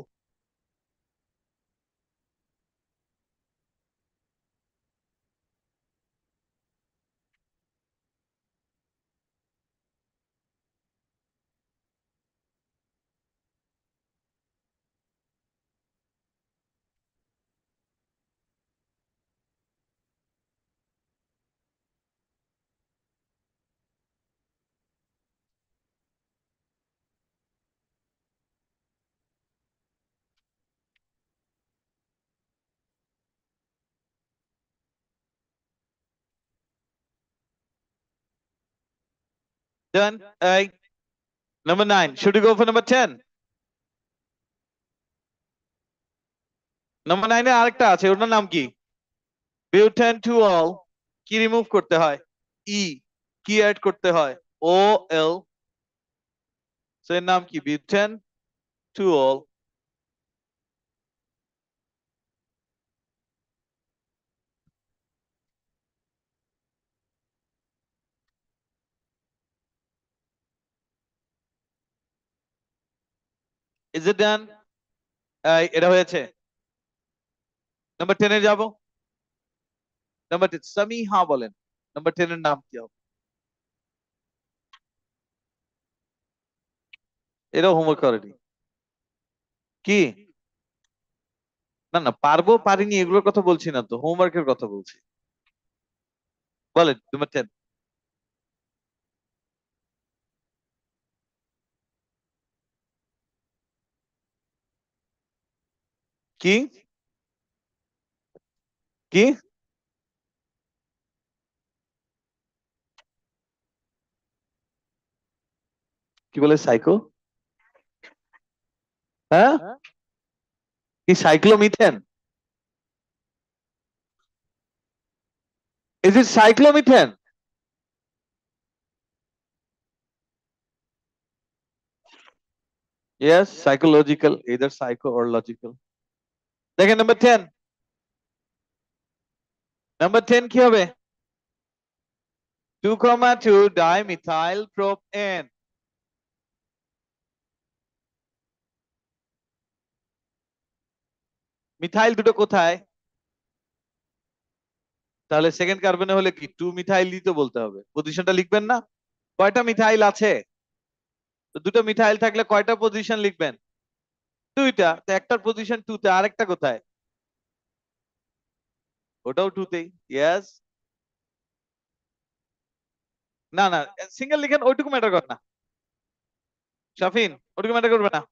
Done. Number 9. Should we go for number 10? Number 9 এ আরেকটা আছে, ওটার নাম কি? Butane 2ol। কি রিমুভ করতে হয়? ই। কি অ্যাড করতে হয়? OL। সো এর নাম কি? Butane 2ol। ইজ ইট ডান? এটা হয়েছে। নাম্বার 10 এ যাব। নাম্বার 10 সামিহা বলেন, নাম্বার 10 এর নাম কি হবে? এটাও হোমওয়ার্ক করেনি। কি? না না, পারবো পারিনি এগুলোর কথা বলছি না তো, হোমওয়ার্কের কথা বলছি। বলেন নাম্বার 10। কি? কি? কি বলে সাইকো? হ্যাঁ, কি cyclomethane? Is it cyclomethane? Yes, psychological, either psycho or logical. দেখেন নাম্বার 10, নাম্বার 10 কি হবে? 2,2 dimethyl propane. মিথাইল দুটো কোথায়? তাহলে সেকেন্ড কার্বনে হলে কি 2 মিথাইল তো বলতে হবে, পজিশনটা লিখবেন না? কয়টা মিথাইল আছে? তো দুটো মিথাইল থাকলে কয়টা পজিশন লিখবেন? দুইটা। তো একটার পজিশন 2 তে, আরেকটা কোথায়? ওটাও 2 তেই। ইয়েস। না না, সিঙ্গেল লিখেন, ওইটুকু ম্যাটার করে না শাফিন, ওইটুকু ম্যাটার করবে না।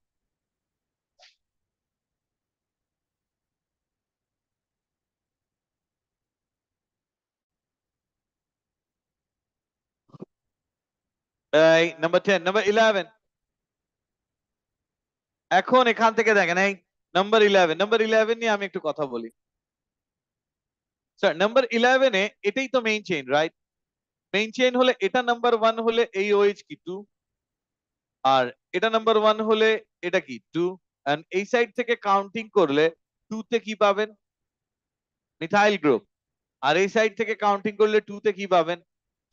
এই নাম্বার 10, নাম্বার 11। এখন এখান থেকে দেখেন, এই নাম্বার 11, নাম্বার 11 নিয়ে আমি একটু কথা বলি। স্যার নাম্বার 11 এ এটাই তো main chain, right? Main chain হলে এটা নাম্বার 1 হলে এই OH কি 2, আর এটা নাম্বার 1 হলে এটা কি 2, এন্ড এই সাইড থেকে কাউন্টিং করলে 2 তে কি পাবেন? Methyl group. আর এই সাইড থেকে কাউন্টিং করলে 2 তে কি পাবেন?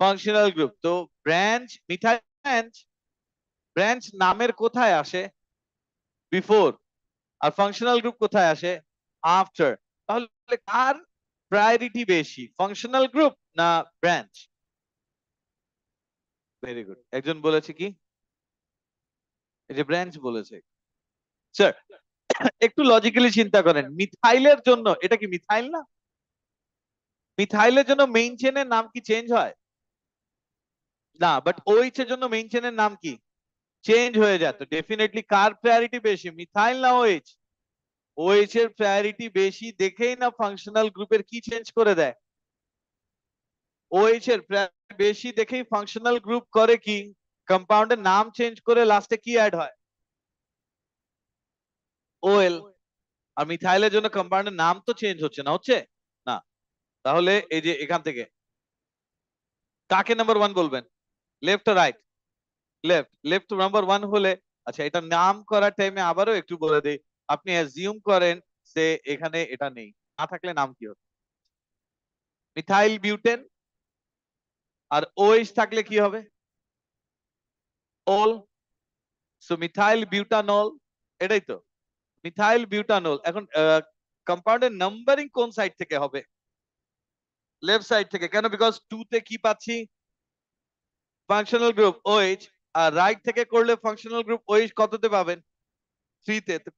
Functional group. তো ব্রাঞ্চ, মিথাইল ব্রাঞ্চ, ব্রাঞ্চ নামের কোথায় আসে? বিফোর। আর ফাংশনাল গ্রুপ কোথায় আসে? আফটার। তাহলে কার প্রায়োরিটি বেশি, ফাংশনাল গ্রুপ না ব্রাঞ্চ? ভেরি গুড, একজন বলেছে কি, এই যে ব্রাঞ্চ বলেছে। স্যার একটু লজিক্যালি চিন্তা করেন, মিথাইলের জন্য, এটা কি মিথাইল না? মিথাইলের জন্য মেইন চেনের নাম কি চেঞ্জ হয়? না, বাট OH এর জন্য মেইন চেনের নাম কি চেঞ্জ হয়ে যায়। তো ডেফিনেটলি কার প্রায়োরিটি বেশি, মিথাইল না OH? OH এর প্রায়োরিটি বেশি দেখেই না ফাংশনাল গ্রুপের কি চেঞ্জ করে দেয়। OH এর প্রায়োরিটি বেশি দেখেই ফাংশনাল গ্রুপ করে কি, কম্পাউন্ডের নাম চেঞ্জ করে লাস্টে কি অ্যাড হয়? OL। আর মিথাইলের জন্য কম্পাউন্ডের নাম তো চেঞ্জ হচ্ছে না, হচ্ছে না। তাহলে এই যে এখান থেকে কাকে নাম্বার 1 বলবেন, লেফট আর রাইট? লেফট। লেফট নাম্বার 1 হলে, আচ্ছা এটা নাম করার টাইমে আবারও একটু বলে দেই, আপনি অ্যাজিউম করেন যে এখানে এটা নেই, না থাকলে নাম কি হতো? Methyl butane. আর OH থাকলে কি হবে? অল। সো মিথাইল বিউটানল, এটাই তো মিথাইল বিউটানল। এখন কম্পাউন্ডের নাম্বারিং কোন সাইড থেকে হবে? লেফট সাইড থেকে। কেন? বিকজ 2 তে কি পাচ্ছি? Functional group OH। আর রাইট থেকে করলে ফাংশনাল গ্রুপ OH কততে পাবেন? 3 তে। তো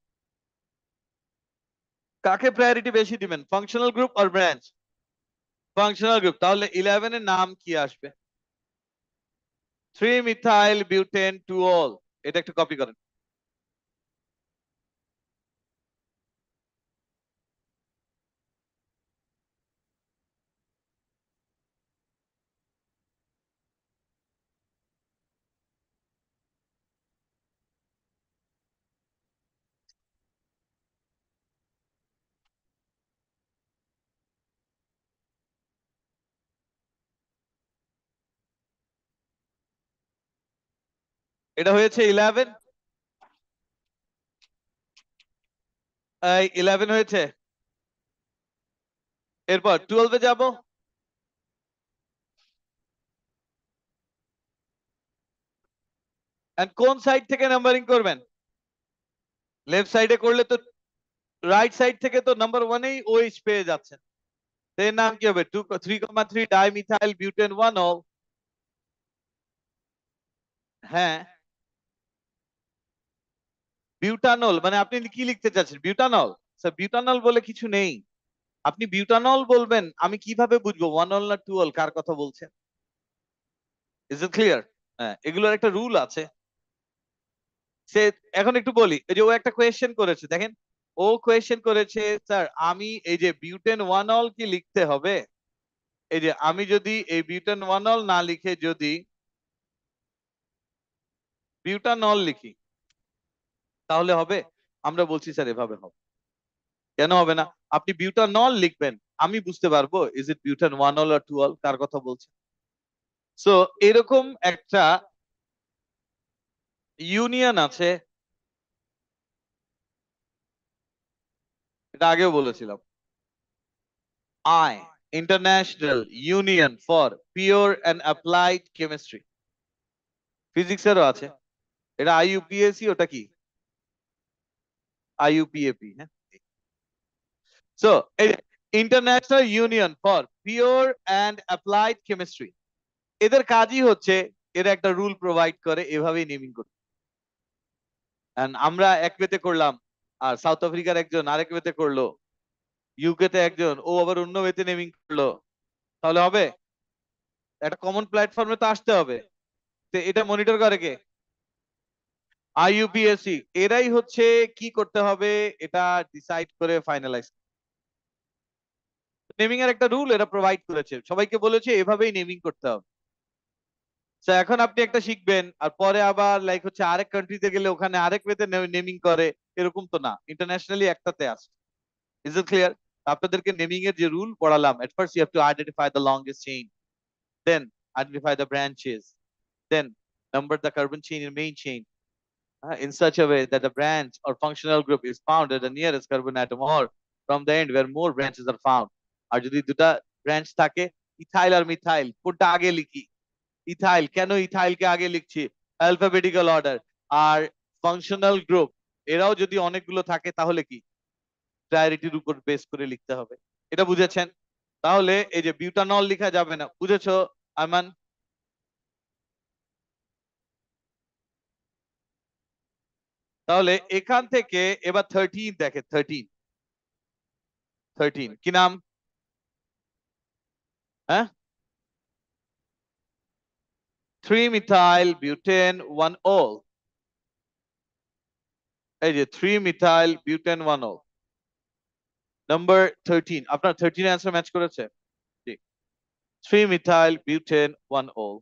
কাকে প্রায়োরিটি বেশি দিবেন, ফাংশনাল গ্রুপ আর ব্রাঞ্চ? Functional group. তাহলে 11 এর নাম কি আসবে? 3 মিথাইল বিউটেন টু অল। এটা একটু কপি করেন। এটা হয়েছে 11। 11 হয়েছে। এরপর 12 এ যাব। এন্ড কোন সাইড থেকে নাম্বারিং করবেন? লেফট সাইডে করলে তো রাইট সাইড থেকে তো নাম্বার 1 এই OH পেয়ে যাচ্ছেন। এর নাম কি হবে? 3,3 ডাইমিথাইল বিউটেন 1 অল। হ্যাঁ, বিউটানল মানে আপনি কি লিখতে চাচ্ছেন, বিউটানল? স্যার বিউটানল বলে কিছু নেই। আপনি বিউটানল বলবেন, আমি কিভাবে বুঝবো 1 অল না 2 অল কার কথা বলছেন? Is it clear? হ্যাঁ, এগুলোর একটা রুল আছে। সে এখন একটু বলি, এই যে ও একটা কোয়েশ্চেন করেছে, দেখেন ও কোয়েশ্চেন করেছে, স্যার আমি এই যে বিউটেন 1 অল কি লিখতে হবে? এই যে আমি যদি এই বিউটেন 1 অল না লিখে যদি বিউটানল লিখি তাহলে হবে? আমরা বলছি স্যার এভাবে হবে। কেন হবে না? আপনি বিউটানল লিখবেন, আমি বুঝতে পারবো is it butane 1 ol or 2 ol, কার কথা বলছেন। সো এরকম একটা ইউনিয়ন আছে এটা আগেও বলেছিলাম। I, international union for pure and applied chemistry. ফিজিক্সেরও আছে। এটা আইইউপিএসি, ওটা কি আইইউপিএপি, হ্যাঁ। So international union for pure and applied chemistry, এদের কাজই হচ্ছে এরা একটা রুল প্রোভাইড করে, এভাবেই নেমিং করতে। And আমরা এক ওয়েতে করলাম, আর সাউথ আফ্রিকার একজন আরেক ওয়েতে করলো, ইউকে তে একজন ও আবার অন্য ওয়েতে নেমিং করলো, তাহলে হবে? একটা কমন প্ল্যাটফর্মে তো আসতে হবে। তো এটা মনিটর করে কে? আইইউপিএসসি। এরাই হচ্ছে কি করতে হবে এটা ডিসাইড করে ফাইনালাইজ। নেমিং এর একটা রুল এরা প্রোভাইড করেছে, সবাইকে বলেছে এভাবেই নেমিং করতে হবে। তো এখন আপনি একটা শিখবেন, আর পরে আবার লাইক হচ্ছে আরেক কান্ট্রিতে গেলে ওখানে আরেক ওয়েতে নেমিং করে, এরকম তো না, ইন্টারন্যাশনালি একটাতে আছে। Is it clear? আপনাদেরকে নেমিং এর যে রুল পড়ালাম, at first you have to identify the longest chain, then identify the branches, then number the carbon chain in main chain in such a way that the branch or functional group is found at the nearest carbon atom or from the end where more branches are found. আর যদি দুটা branch থাকে, ethyl আর methyl, কোনটা আগে লিখি? Ethyl. কেন ইথাইলকে আগে লিখছি? Alphabetical order. আর ফাংশনাল গ্রুপ এরাও যদি অনেকগুলো থাকে তাহলে কি প্রায়োরিটির উপর বেস করে লিখতে হবে। এটা বুঝেছেন? তাহলে এই যে বিউটানল লেখা যাবে না, বুঝেছো আমান? তাহলে এখান থেকে এবার 13 দেখে, 13, 13 কি নাম? হ্যাঁ, 3 মিথাইল বিউটেন 1 ol। এই যে 3 মিথাইল বিউটেন 1 ol, নাম্বার 13। আপনার 13 অ্যান্সার ম্যাচ করেছে? জি, 3 মিথাইল বিউটেন 1 ol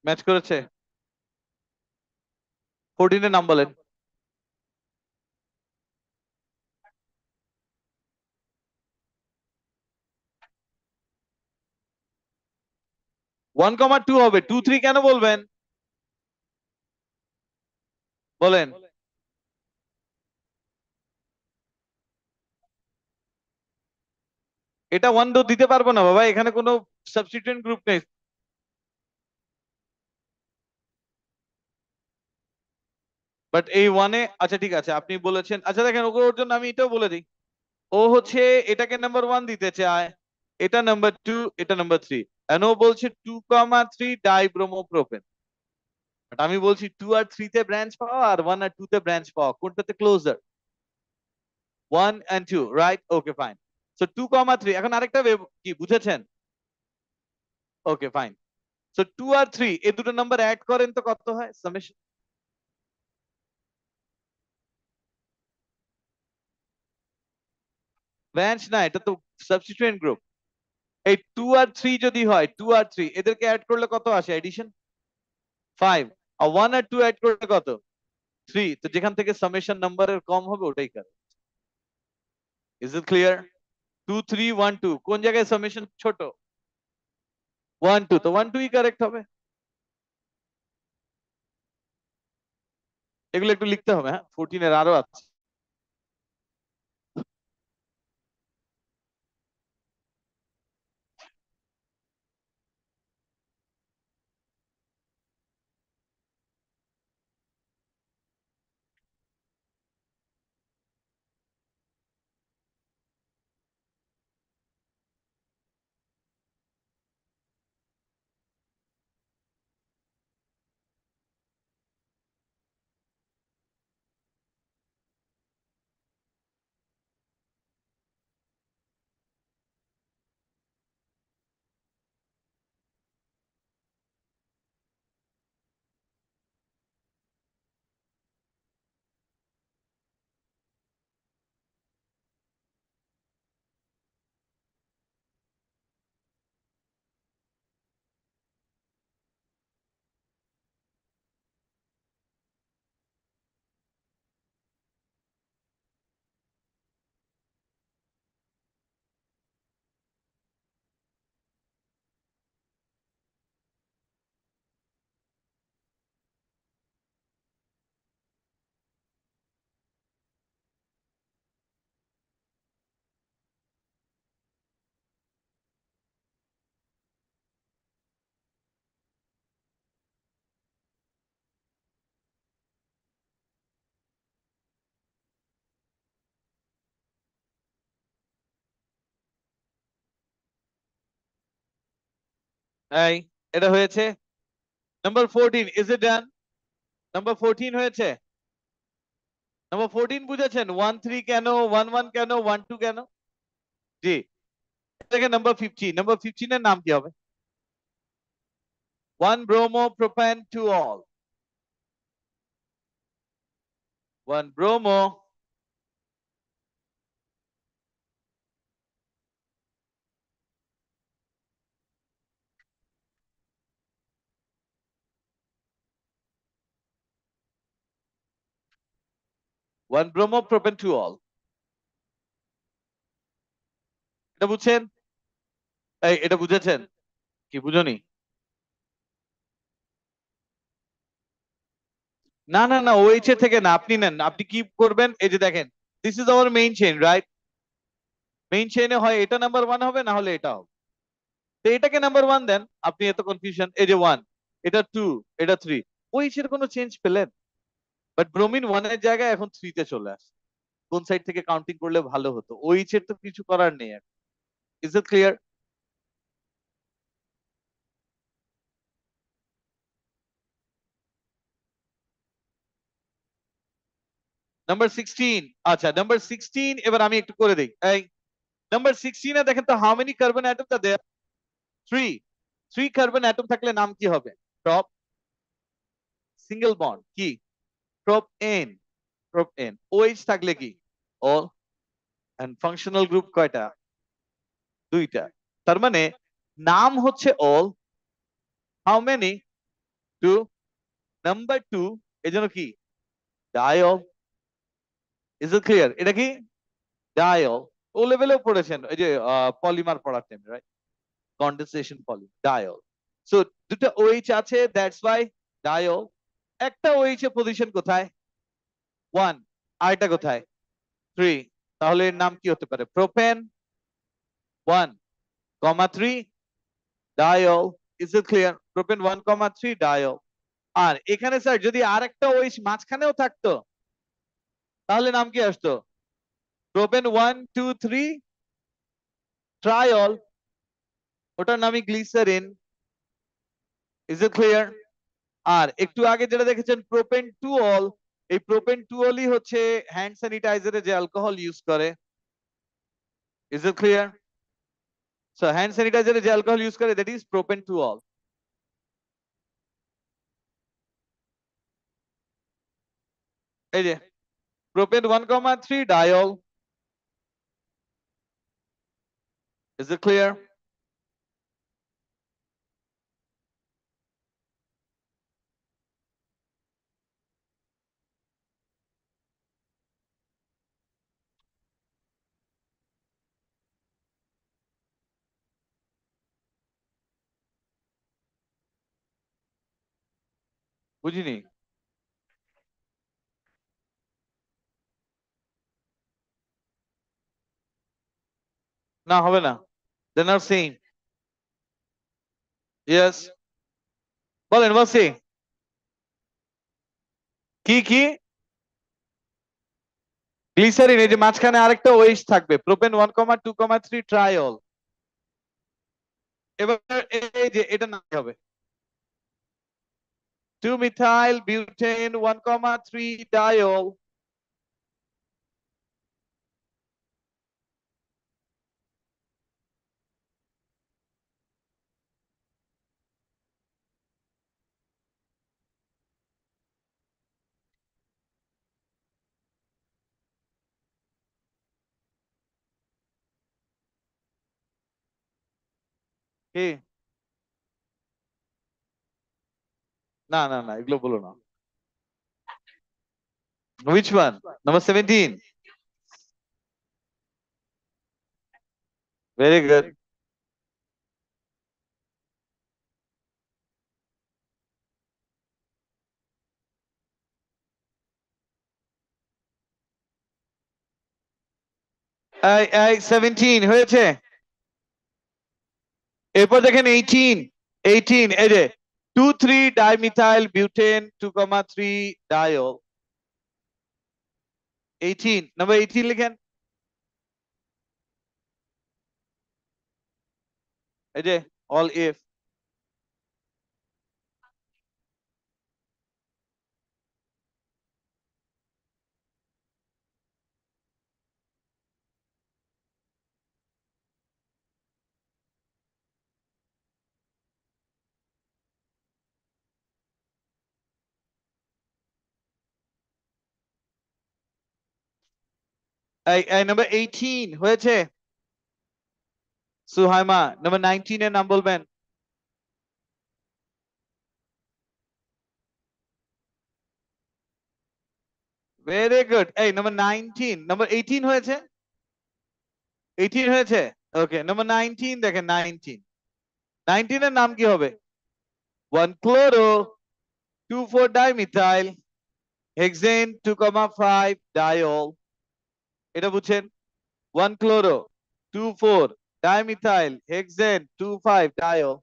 ম্যাচ করেছে। 14 এর নাম বলেন। 1,2 হবে, 2 3 কেন বলবেন? বলেন। এটা 1 2 দিতে পারবো না বাবা, এখানে কোনো সাবস্টিটিউয়েন্ট গ্রুপ নেই। বাট এই ওয়ানে, আচ্ছা ঠিক আছে আপনি বলেছেন, আচ্ছা দেখেন ওর জন্য আমি এটাও বলে দিই। ও হচ্ছে এটাকে নাম্বার 1 দিতে চায়, এটা নাম্বার 2, এটা নাম্বার 3, এন্ড ও বলছে 2,3 ডাইব্রোমোপ্রোপেন। বাট আমি বলছি 2 আর 3 তে ব্রাঞ্চ পাওয়া আর 1 আর 2 তে ব্রাঞ্চ পাওয়া কোনটাতে closer? 1 and 2, right? Okay fine. So 2,3, এখন আরেকটা কি বুঝেছেন? ওকে ফাইন। সো 2 আর 3 এই দুটো নাম্বার অ্যাড করেন তো কত হয় সামেশন? ব্রাঞ্চ না, এটা তো সাবস্টিটিউয়েন্ট গ্রুপ। এই 2 আর 3 যদি হয়, 2 আর 3 এদেরকে অ্যাড করলে কত আসে এডিশন? 5। আর 1 আর 2 অ্যাড করলে কত? 3। তো যেখান থেকে সামেশন নাম্বারের কম হবে ওটাই কারেক্ট। Is it clear? 2 3 1 2 কোন জায়গায় সামেশন ছোট? 1 2, তো 1 2 ই কারেক্ট হবে। এগুলো একটু লিখতে হবে, হ্যাঁ 14 এর আরো আছে। এই এটা হয়েছে number 14 is it done number 14 হয়েছে নাম্বার 14 বুঝেছেন 1 3 কেন 1 1 কেন 1 2 কেন জি দেখেন নাম্বার 15 নাম্বার 15 এর নাম কি হবে 1 bromo propane 2 all 1 bromo 1 bromo propane 2 all এটা বুঝছেন এই এটা বুঝেছেন কি বুঝনি না না না ওএইচ এর থেকে না আপনি নেন আপনি কি করবেন এই যে দেখেন this is our main chain right main চেইনে হয় এটা নাম্বার 1 হবে না হলে এটা হবে তো এটাকে নাম্বার 1 দেন আপনি এত কনফিউশন এই যে 1 এটা 2 এটা 3 ওএইচ এর কোনো চেঞ্জ পেলেন বাট ব্রোমিন 1 এর জায়গায় এখন 3 তে চলে আসে কোন সাইড থেকে কাউন্টিং করলে ভালো হতো ওএইচ এর তো কিছু করার নেই ইজ ইট ক্লিয়ার নাম্বার 16 আচ্ছা নাম্বার 16 এবার আমি একটু করে দেই এই নাম্বার 16 এ দেখেন তো হাউ মেনি কার্বন অ্যাটম তা দেয়ার 3 3 কার্বন অ্যাটম থাকলে নাম কি হবে প্রপ সিঙ্গেল বন্ড কি propane propan OH থাকলে কি অল এন্ড ফাংশনাল গ্রুপ কয়টা দুইটা তার মানে নাম হচ্ছে all how many two number 2 এজন্য কি ডায়ল ইজ ইট ক্লিয়ার এটা কি ডায়ল ও লেভেলেও পড়েছেন এই যে পলিমার পড়ার টাইমে রাইট কন্ডেনসেশন পলি ডায়ল সো দুটো ওএইচ আছে দ্যাটস ওয়াই ডায়ল একটা ওএইচ এর পজিশন কোথায় 1 আর এটা কোথায় 3 তাহলে এর নাম কি হতে পারে propane 1 3 diol is it clear propane 1 3 diol আর এখানে স্যার যদি আরেকটা ওএইচ মাঝখানেও থাকতো তাহলে নাম কি আসতো প্রোপেন 1 2 3 ট্রায়ল ওটার নামই গ্লিসারিন ইজ ইট ক্লিয়ার আর একটু আগে যেটা দেখেছেন প্রোপেন 2 অল এই প্রোপেন 2 অলই হচ্ছে হ্যান্ড স্যানিটাইজারে যে অ্যালকোহল ইউজ করে is it clear so hand স্যানিটাইজারে যে অ্যালকোহল ইউজ করে দ্যাট ইজ প্রোপেন 2 অল এই যে propane 1 3 diol is it clear বুঝিনি না হবে না দে নট সেম ইয়েস বলেন বলছি কি কি গ্লিসারিন এই যে মাঝখানে আরেকটা ওএইচ থাকবে প্রোপেন 1 2 3 ট্রায়ল এবার এই যে এটা নাম কি হবে 2 মিথাইল বিউটেন 1 3 ডায়ল কি না না না এগুলো বলো না which one number 17 very good এই 17 হয়েছে এরপর দেখেন 18 18 এই যে 2 3 ডাইমিথাইল বিউটেন 2 3 ডায়ল 18 নাম্বার 18 লিখেন এই যে অল ইফ এই নাম্বার 18 হয়েছে? সুহাইমা নাম্বার 19 এর নাম বলবেন। Very good. এই নাম্বার 19, নাম্বার 18 হয়েছে? 18 হয়েছে? ওকে, নাম্বার 19 দেখেন, 19 এর নাম কি হবে? 1 chloro 2,4 dimethyl hexane 2,5 diol। এটা বুঝছেন? 1 chloro 2,4 dimethyl hexane 2,5 diol।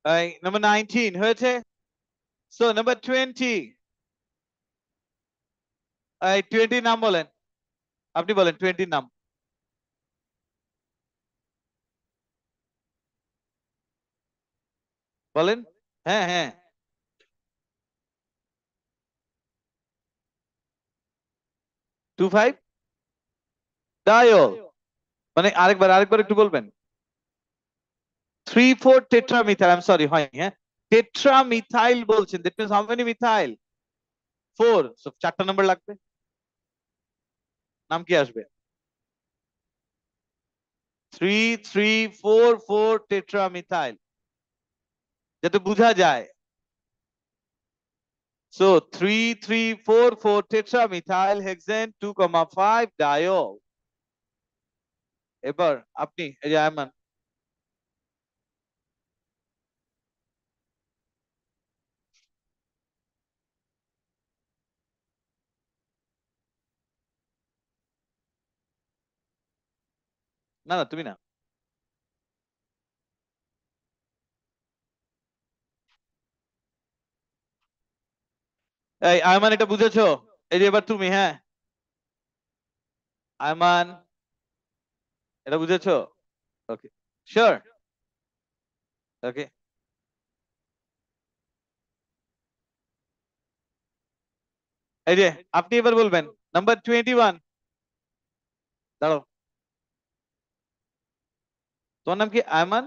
এই নাম্বার 19 হয়েছে? সো নাম্বার 20, এই 20 নাম বলেন। আপনি বলেন 20 নাম বলেন। হ্যাঁ হ্যাঁ, 2,5 ডায়ল। মানে আরেকবার একটু বলবেন। 3,4 টেট্রামিথাইল, আই এম সরি, হয়নি। হ্যাঁ, টেট্রামিথাইল বলছেন, that means how many methyl? 4, so 4টা নাম্বার লাগবে। নাম কি আসবে? 3,3,4,4 টেট্রামিথাইল, যাতে বোঝা যায়। So 3,3,4,4 tetramethyl hexane 2,5 diol. এবার আপনি, এই যে আয়মান। না না, তুমি না। এই আয়মান, এটা বুঝেছো? এই যে এবার তুমি, হ্যাঁ আয়মান, এটা বুঝেছো? ওকে, শিওর? ওকে, এই যে আপনি এবার বলবেন নাম্বার 21। দাঁড়াও, তোমার নাম কি? আয়মান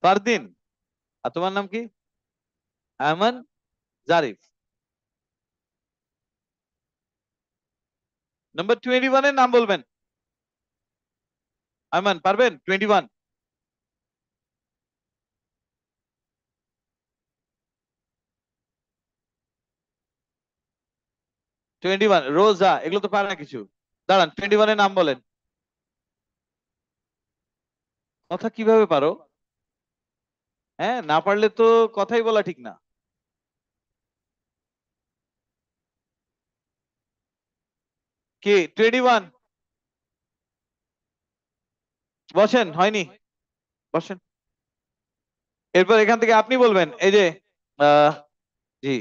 ফারদিন। আর তোমার নাম কি? আয়মান জারিফ। নাম্বার 21 এর নাম বলবেন। আয়মান পারবেন? 21। 21 রোজা, এগুলো তো পারে না কিছু। দাঁড়ান, 21 এর নাম বলেন। কথা কিভাবে পারো? হ্যাঁ, না পারলে তো কথাই বলা ঠিক না। কি 21? বসেন, হয়নি? বসেন। এরপর এখান থেকে আপনি বলবেন, এই যে আহ জি,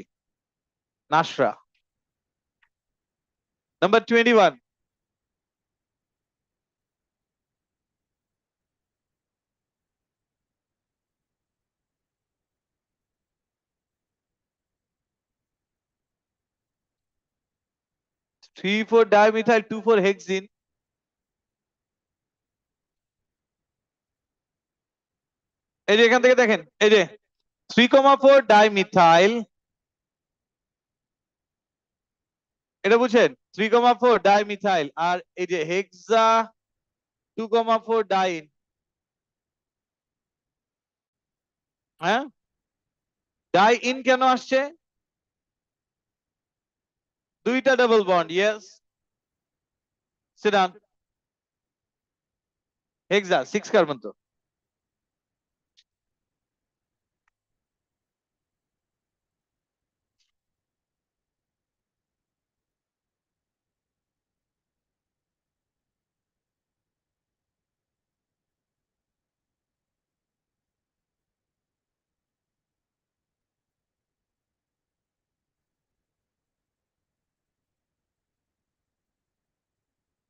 নাসরা। নাম্বার 21। 3,4 dimethyl 2,4 hexene. এই যে এখান থেকে দেখেন, এই যে 3,4 ডাইমিথাইল, এটা বুঝছেন? 3,4 ডাইমিথাইল, আর এই যে হেক্সা 2,4 ডাইন। হ্যাঁ, ডাই ইন কেন আসছে? দুইটা double bond, yes. Sit down. Hexa 6 carbon তো।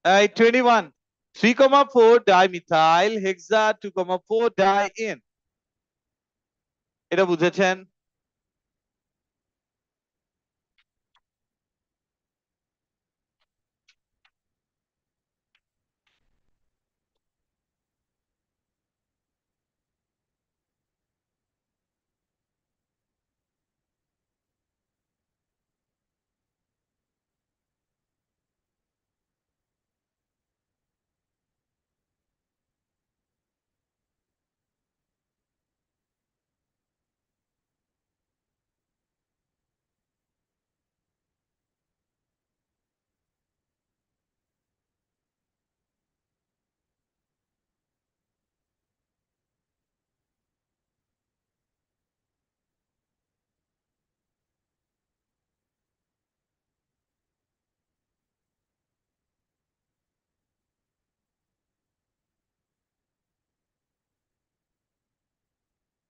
এই 21 3,4 ডাইমিথাইল হেক্সা 2,4 ডাইইন। এটা বুঝেছেন?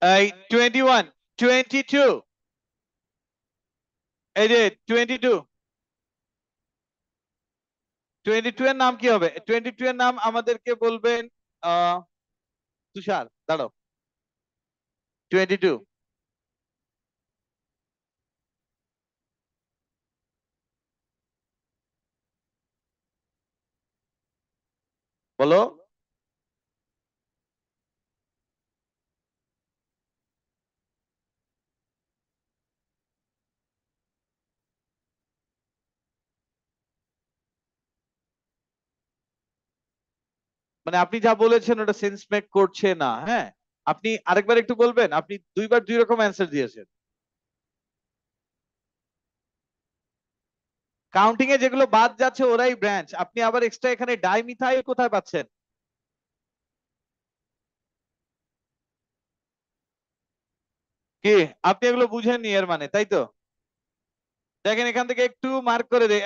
এই 21 22 এই যে 22 22 এর নাম কি হবে? 22 এর নাম আমাদেরকে বলবেন। আহ তুষার দাঁড়াও। 22 বলো। মানে আপনি যা বলেছেন ওটা সেন্স মেক করছে না, হ্যাঁ। আপনি আরেকবার একটু বলবেন, আপনি দুইবার দুই রকম অ্যান্সার দিয়েছেন। কাউন্টিং এ যেগুলো বাদ যাচ্ছে ওরাই ব্রাঞ্চ, আপনি আবার এক্সট্রা এখানে ডাইমিথাইল কোথায় পাচ্ছেন? কি আপনি এগুলো বুঝেননি এর মানে, তাই তো? দেখেন এখান থেকে একটু মার্ক করে দেয়,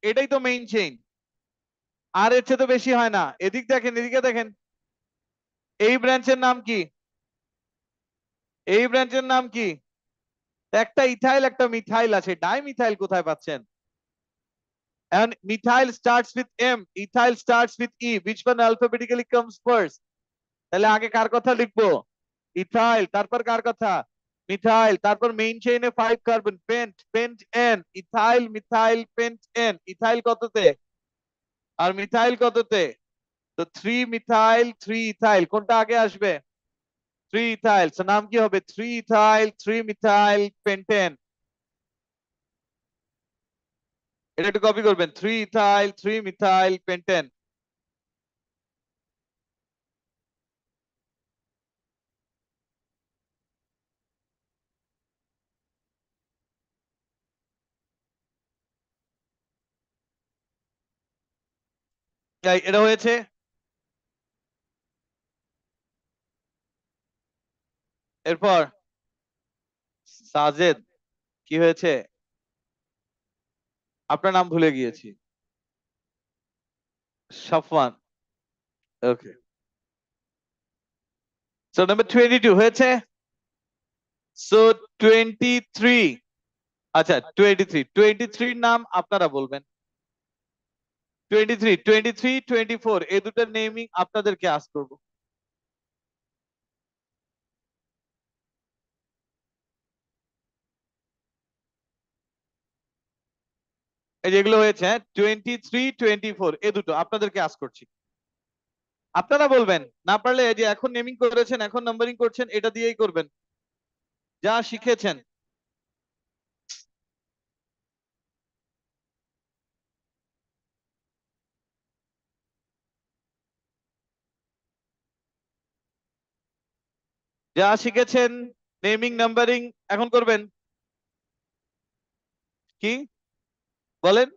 এটাই তো মেইন চেইন। আর এর চেয়ে তো বেশি হয় না। এদিক দেখেন, এদিকে দেখেন। এই ব্রাঞ্চের নাম কি? এই ব্রাঞ্চের নাম কি? একটা ইথাইল একটা মিথাইল আছে, ডাইমিথাইল কোথায় পাচ্ছেন? And methyl starts with M, ethyl starts with E. Which one alphabetically comes first? তাহলে আগে কার কথা লিখবো? ইথাইল, তারপর কার কথা? মিথাইল, তারপর মেইন চেইনে 5 carbon, pent, pentene, ethyl methyl pentene. Ethyl কততে আর মিথাইল কততে? তো 3 মিথাইল 3 ইথাইল, কোনটা আগে আসবে? 3 ইথাইল। সো নাম কি হবে? 3 ইথাইল 3 মিথাইল পেন্টেন। এটা একটু কপি করবেন, 3 ইথাইল 3 মিথাইল পেন্টেন। এটা হয়েছে। এরপর সাজেদ, কি হয়েছে? আপনার নাম ভুলে গিয়েছি। সাফওয়ান, ওকে। সো নাম্বার 22 হয়েছে। সো 23, আচ্ছা 23 নাম আপনারা বলবেন। 23 এই দুটার নেমিং আপনাদেরকে আস্ক করবো। এই যেগুলো হয়েছে, হ্যাঁ, 23 24 এ দুটো আপনাদেরকে আস্ক করছি। আপনারা বলবেন, না পারলে এই যে এখন নেমিং করেছেন, এখন নাম্বারিং করছেন, এটা দিয়েই করবেন যা শিখেছেন। যা শিখেছেন নেমিং নাম্বারিং এখন করবেন। কি বলেন।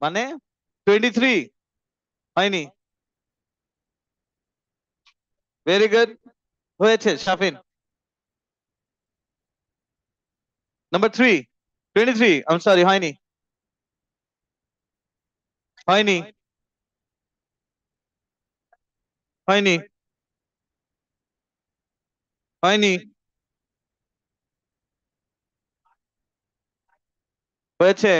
মানে 23 হয়নি। ভেরি গুড, হয়েছে Shafin. Number 3 23, I am sorry, হয়নি। হয়নি, হয়নি, হয়নি, হয়েছে,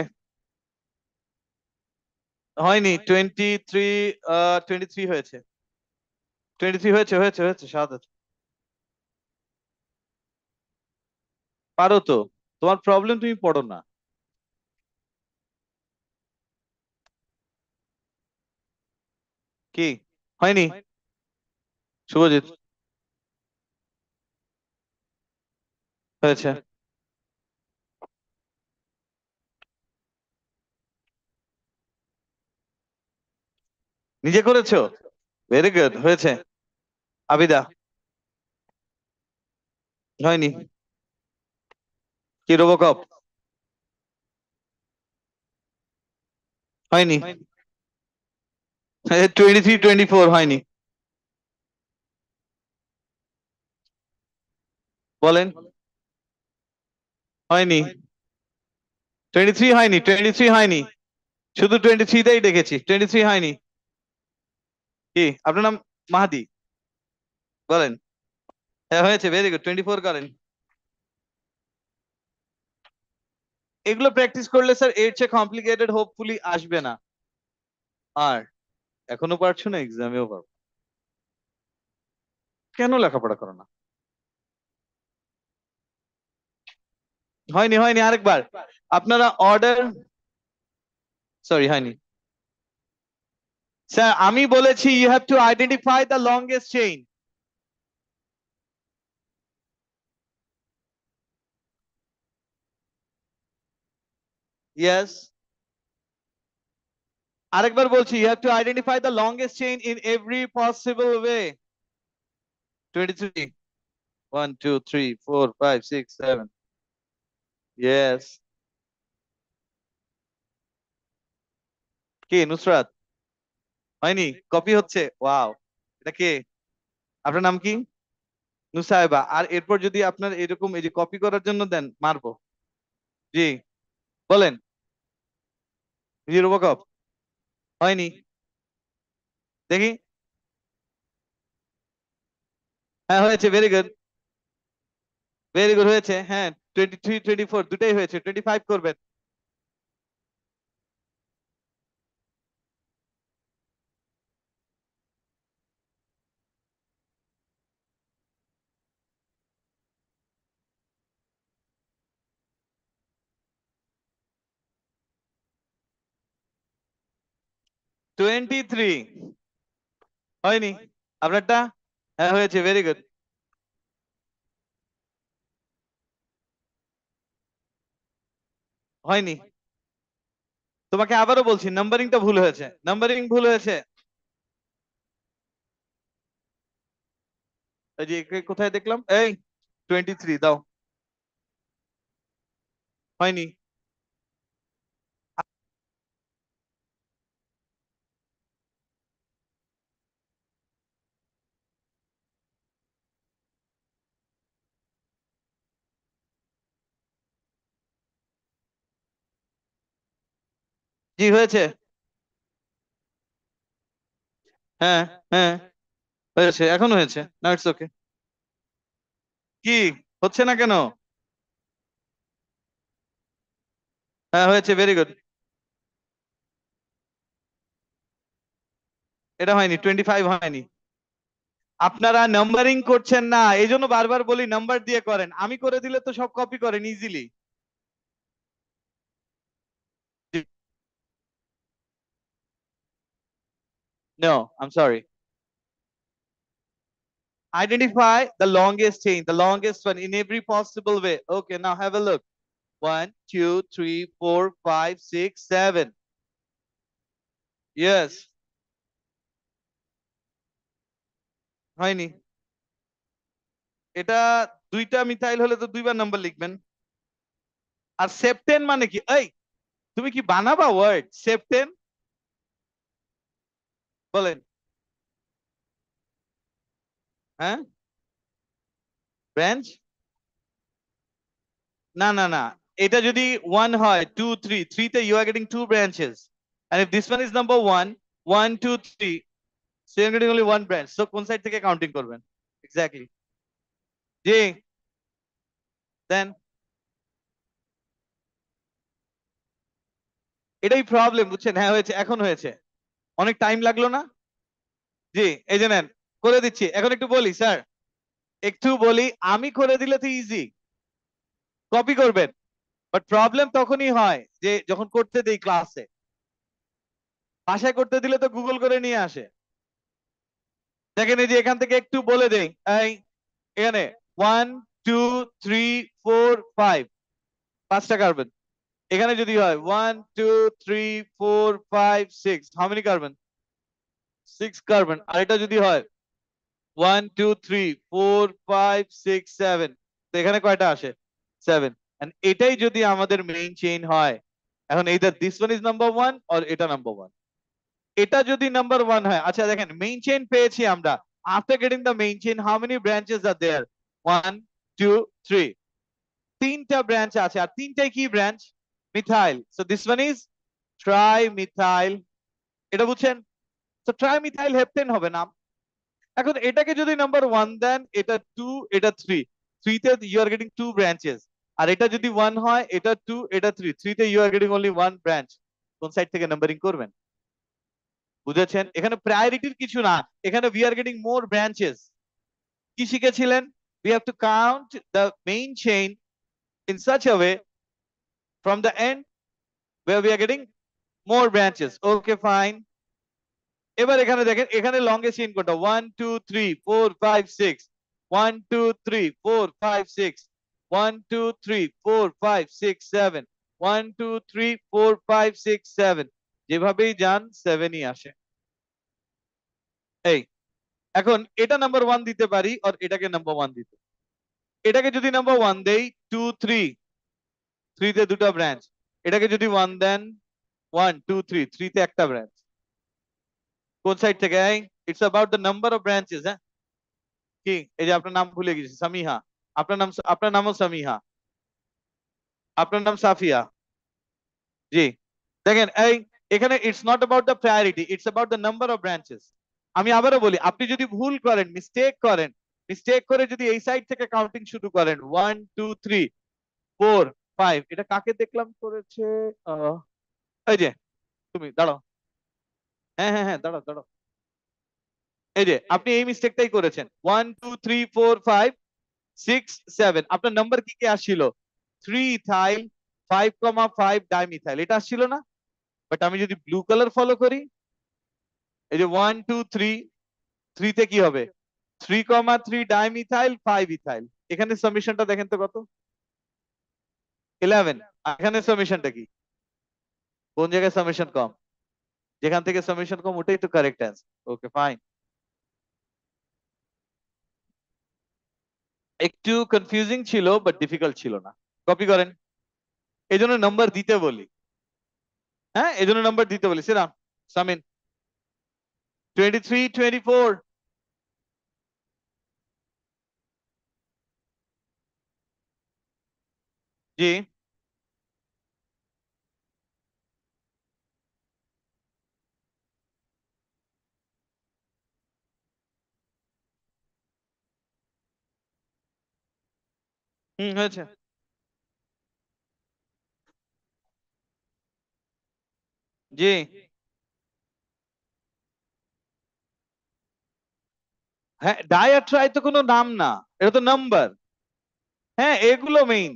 হয়নি। 23, 23 হয়েছে, 23 হয়েছে, হয়েছে, হয়েছে শাহাদাত। পারো তো, তোমার প্রবলেম তুমি পড়ো না। কি হয়নি? শুভজিৎ, হয়েছে। নিজে করেছো? ভেরি গুড, হয়েছে। আবিদা, হয়নি। কি রোবোকপ? হয়নি। 23, 24 হয়নি। বলেন। হয়নি। 23 হয়নি, 23 হয়নি। শুধু 23 তেই দেখেছি, 23 হয়নি। কি আপনার নাম? মাহাদি। বলেন। হ্যাঁ হয়েছে, ভেরি গুড, 24 করেন। এগুলো প্র্যাকটিস করলে স্যার এর চেয়ে কমপ্লিকেটেড হোপফুলি আসবে না। আর এখনো পারছো না, এক্সামেও পারবো। কেন লেখাপড়া করো না? হয়নি, হয়নি, আরেকবার। আপনারা অর্ডার, সরি হয়নি। স্যার আমি বলেছি you have to identify the longest chain. Yes, আরেকবার বলছি, you have to identify the longest chain in every possible way. 23, 1 2 3 4 5 6 7। Yes. কি নুসরাত? হয়নি, কপি হচ্ছে, ওয়াও। এটা কে? আপনার নাম কি? নুসাইবা। আর এরপর যদি আপনার এরকম এই যে কপি করার জন্য দেন, মারবো। জি, বলেন। জি রোবোকপ। হয়নি। দেখি। হ্যাঁ হয়েছে, ভেরি গুড, ভেরি গুড, হয়েছে। হ্যাঁ 23, 24 দুটাই হয়েছে, 25 করবেন। টোয়েন্টি থ্রি হয়নি। আপনারটা? হ্যাঁ হয়েছে, ভেরি গুড। হয়নি। তোমাকে আবারও বলছি, নাম্বারিংটা ভুল হয়েছে, নাম্বারিং ভুল হয়েছে। এই যে কোথায় দেখলাম, এই 23 দাও। হয়নি। জি হয়েছে। হ্যাঁ, হ্যাঁ হয়েছে, এখনো হয়েছে না, ইটস ওকে। কি হচ্ছে না কেন? হ্যাঁ হয়েছে, ভেরি গুড। এটা হয়নি, 25 হয়নি। আপনারা নাম্বারিং করছেন না, এই জন্য বারবার বলি নাম্বার দিয়ে করেন, আমি করে দিলে তো সব কপি করেন easily. No, I'm sorry. Identify the longest chain, the longest one in every possible way. Okay, now have a look. 1 2 3 4 5 6 7. Yes, হয়নি। এটা দুইটা মিথাইল হলে তো দুইবার নাম্বার লিখবেন। আর সেপ্টেন মানে কি? এই তুমি কি বানাবা ওয়ার্ড সেপ্টেন? বলেন। হ্যাঁ, ব্রাঞ্চ। না না না, এটা যদি 1 হয় 2 3, 3 তে you are getting two branches, and if this one is number 1, 1 2 3, so you're getting only one branch, so কোন সাইড থেকে কাউন্টিং করবেন? এক্স্যাক্টলি। জি, দেন এটাই প্রবলেম, বুঝছেন? হ্যাঁ হয়েছে, এখন হয়েছে। অনেক টাইম লাগলো না? জি, এই যে নেন, করে দিচ্ছি। এখন একটু বলি স্যার, একটু বলি, আমি করে দিলে তো ইজি, কপি করবেন। বাট প্রবলেম তখনই হয় যে যখন করতে দেই ক্লাসে, বাসায় করতে দিলে তো গুগল করে নিয়ে আসে। দেখেন এই যে এখান থেকে একটু বলে দেই, এই এখানে 1 2 3 4 5, পাঁচটা কার্বন। এখানে যদি হয় 1 2 3 4 5 6, হাউ মেনি কার্বন? 6 কার্বন। আর এটা যদি হয় 1 2 3 4 5 6 7, তো এখানে কয়টা আসে? 7। এন্ড এটাই যদি আমাদের মেইন চেইন হয়, এখন either this one is number 1 or এটা নাম্বার 1। এটা যদি নাম্বার 1 হয়, আচ্ছা দেখেন মেইন চেইন পেয়েছি আমরা। After getting the main chain, how many branches are there? 1 2 3, তিনটা ব্রাঞ্চ আছে। আর তিনটাই কি branch? Methyl. So this one is trimethyl. এটা বুঝছেন? তো ট্রাই মিথাইল হেপটেন হবে নাম। এখন এটাকে যদি নাম্বার 1 দেন, এটা 2 এটা 3, 3 তে you are getting two branches. আর এটা যদি 1 হয়, এটা 2 এটা 3, 3 তে you are getting only one branch. কোন সাইড থেকে নাম্বারিং করবেন? বুঝেছেন? এখানে প্রায়োরিটির কিছু না, এখানে we are getting more branches. কি শিখেছিলেন? We have to count the main chain in such a way from the end where we are getting more branches. Okay, fine. এবার এখানে দেখেন, এখানে লংগেস্ট চেইন কোনটা? 1 2 3 4 5 6, 1 2 3 4 5 6, 1 2 3 4 5 6 7, 1 2 3 4 5 6 7, যেভাবেই যান 7ই আসে। এই এখন এটা নাম্বার 1 দিতে পারি, আর এটাকে নাম্বার 1 দিতে। এটাকে যদি নাম্বার 1 দেই, 2 3, 3 তে দুটো ব্রাঞ্চ। এটাকে যদি 1 দেন, 1 2 3, 3 তে একটা ব্রাঞ্চ। কোন সাইড থেকে? It's about the number of branches. হ্যাঁ, কি এই যে আপনার নাম ভুলে গেছি, সামিহা। আপনার নামও সামিহা, আপনার নাম সাফিয়া। জি, দেখেন এই এখানে it's not about the priority, it's about the number of branches. আমি আবারও বলি, আপনি যদি ভুল করেন, মিস্টেক করে যদি এই সাইড থেকে কাউন্টিং শুরু করেন, 1 2 3 4 5, এটা কাকে দেখলাম করেছে? আহ, এই যে তুমি দাঁড়াও। হ্যাঁ হ্যাঁ হ্যাঁ, দাঁড়াও দাঁড়াও। এই যে আপনি এই মিস্টেকটাই করেছেন, 1 2 3 4 5 6 7। আপনার নাম্বার কি কি আসছিল? 3 ইথাইল, 5,5 ডাইমিথাইল, এটা আসছিল না? বাট আমি যদি ব্লু কালার ফলো করি, এই যে 1 2 3, 3 তে কি হবে? 3,3 ডাইমিথাইল 5 ইথাইল। এখানে সামেশনটা দেখেন তো কত? 11। আর এখানে সামেশনটা কি? কোন জায়গায় সামেশন কম? যেখান থেকে সামেশন কম ওটাই তো কারেক্ট অ্যান্সার। ওকে, ফাইন। একটু কনফিউজিং ছিল বাট ডিফিকাল্ট ছিল না। কপি করেন। এই জন্য নাম্বার দিতে বলি। হ্যাঁ, এই জন্য নাম্বার দিতে বলি। সিরাম, সামিন, 23 24। জি, হয়েছে। জি, হ্যাঁ, ডাই আর ট্রাই তো কোনো নাম না, এটা তো নাম্বার। হ্যাঁ, এগুলো মেইন,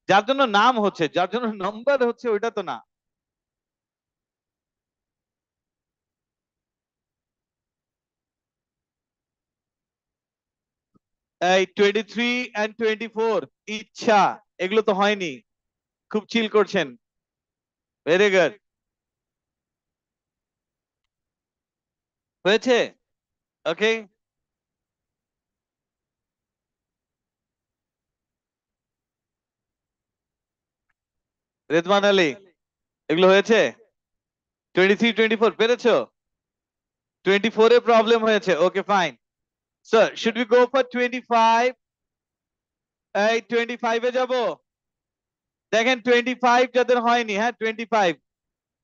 যার জন্য নাম হচ্ছে, যার জন্য নাম্বার হচ্ছে, ওইটা তো না। এই 23 এন্ড 24, ইচ্ছা, এগুলো তো হয়নি। খুব চিল করছেন। Very good. হয়েছে। ওকে, রেদওয়ান আলী, এগুলো হয়েছে? 23, 24 পেরেছো? 24 এ প্রবলেম হয়েছে, ওকে fine. So should we go for 25? এই 25 এ যাব। দেখেন 25 যাদের হয়নি, হ্যাঁ 25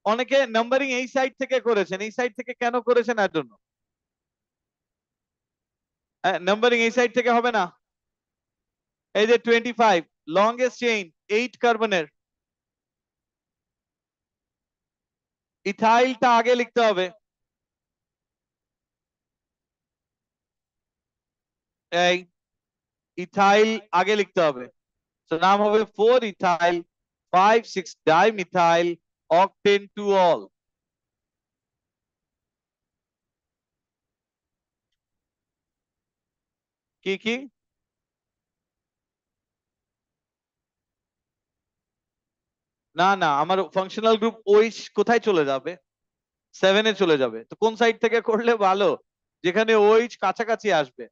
অনেকে নাম্বারিং এই সাইড থেকে করেছেন, এই সাইড থেকে কেন করেছেন এর জন্য? নাম্বারিং এই সাইড থেকে হবে না। এই যে 25 লংগেস্ট চেইন 8 কার্বনের, ইথাইলটা আগে লিখতে হবে। এই ইথাইল আগে লিখতে হবে, তো নাম হবে 4 ethyl 5 6 dimethyl octane to all. কি কি? না না, আমার ফাংশনাল গ্রুপ ওই কোথায় চলে যাবে? 7 এ চলে যাবে। তো কোন সাইড থেকে করলে ভালো? যেখানে ওই কাছাকাছি আসবে।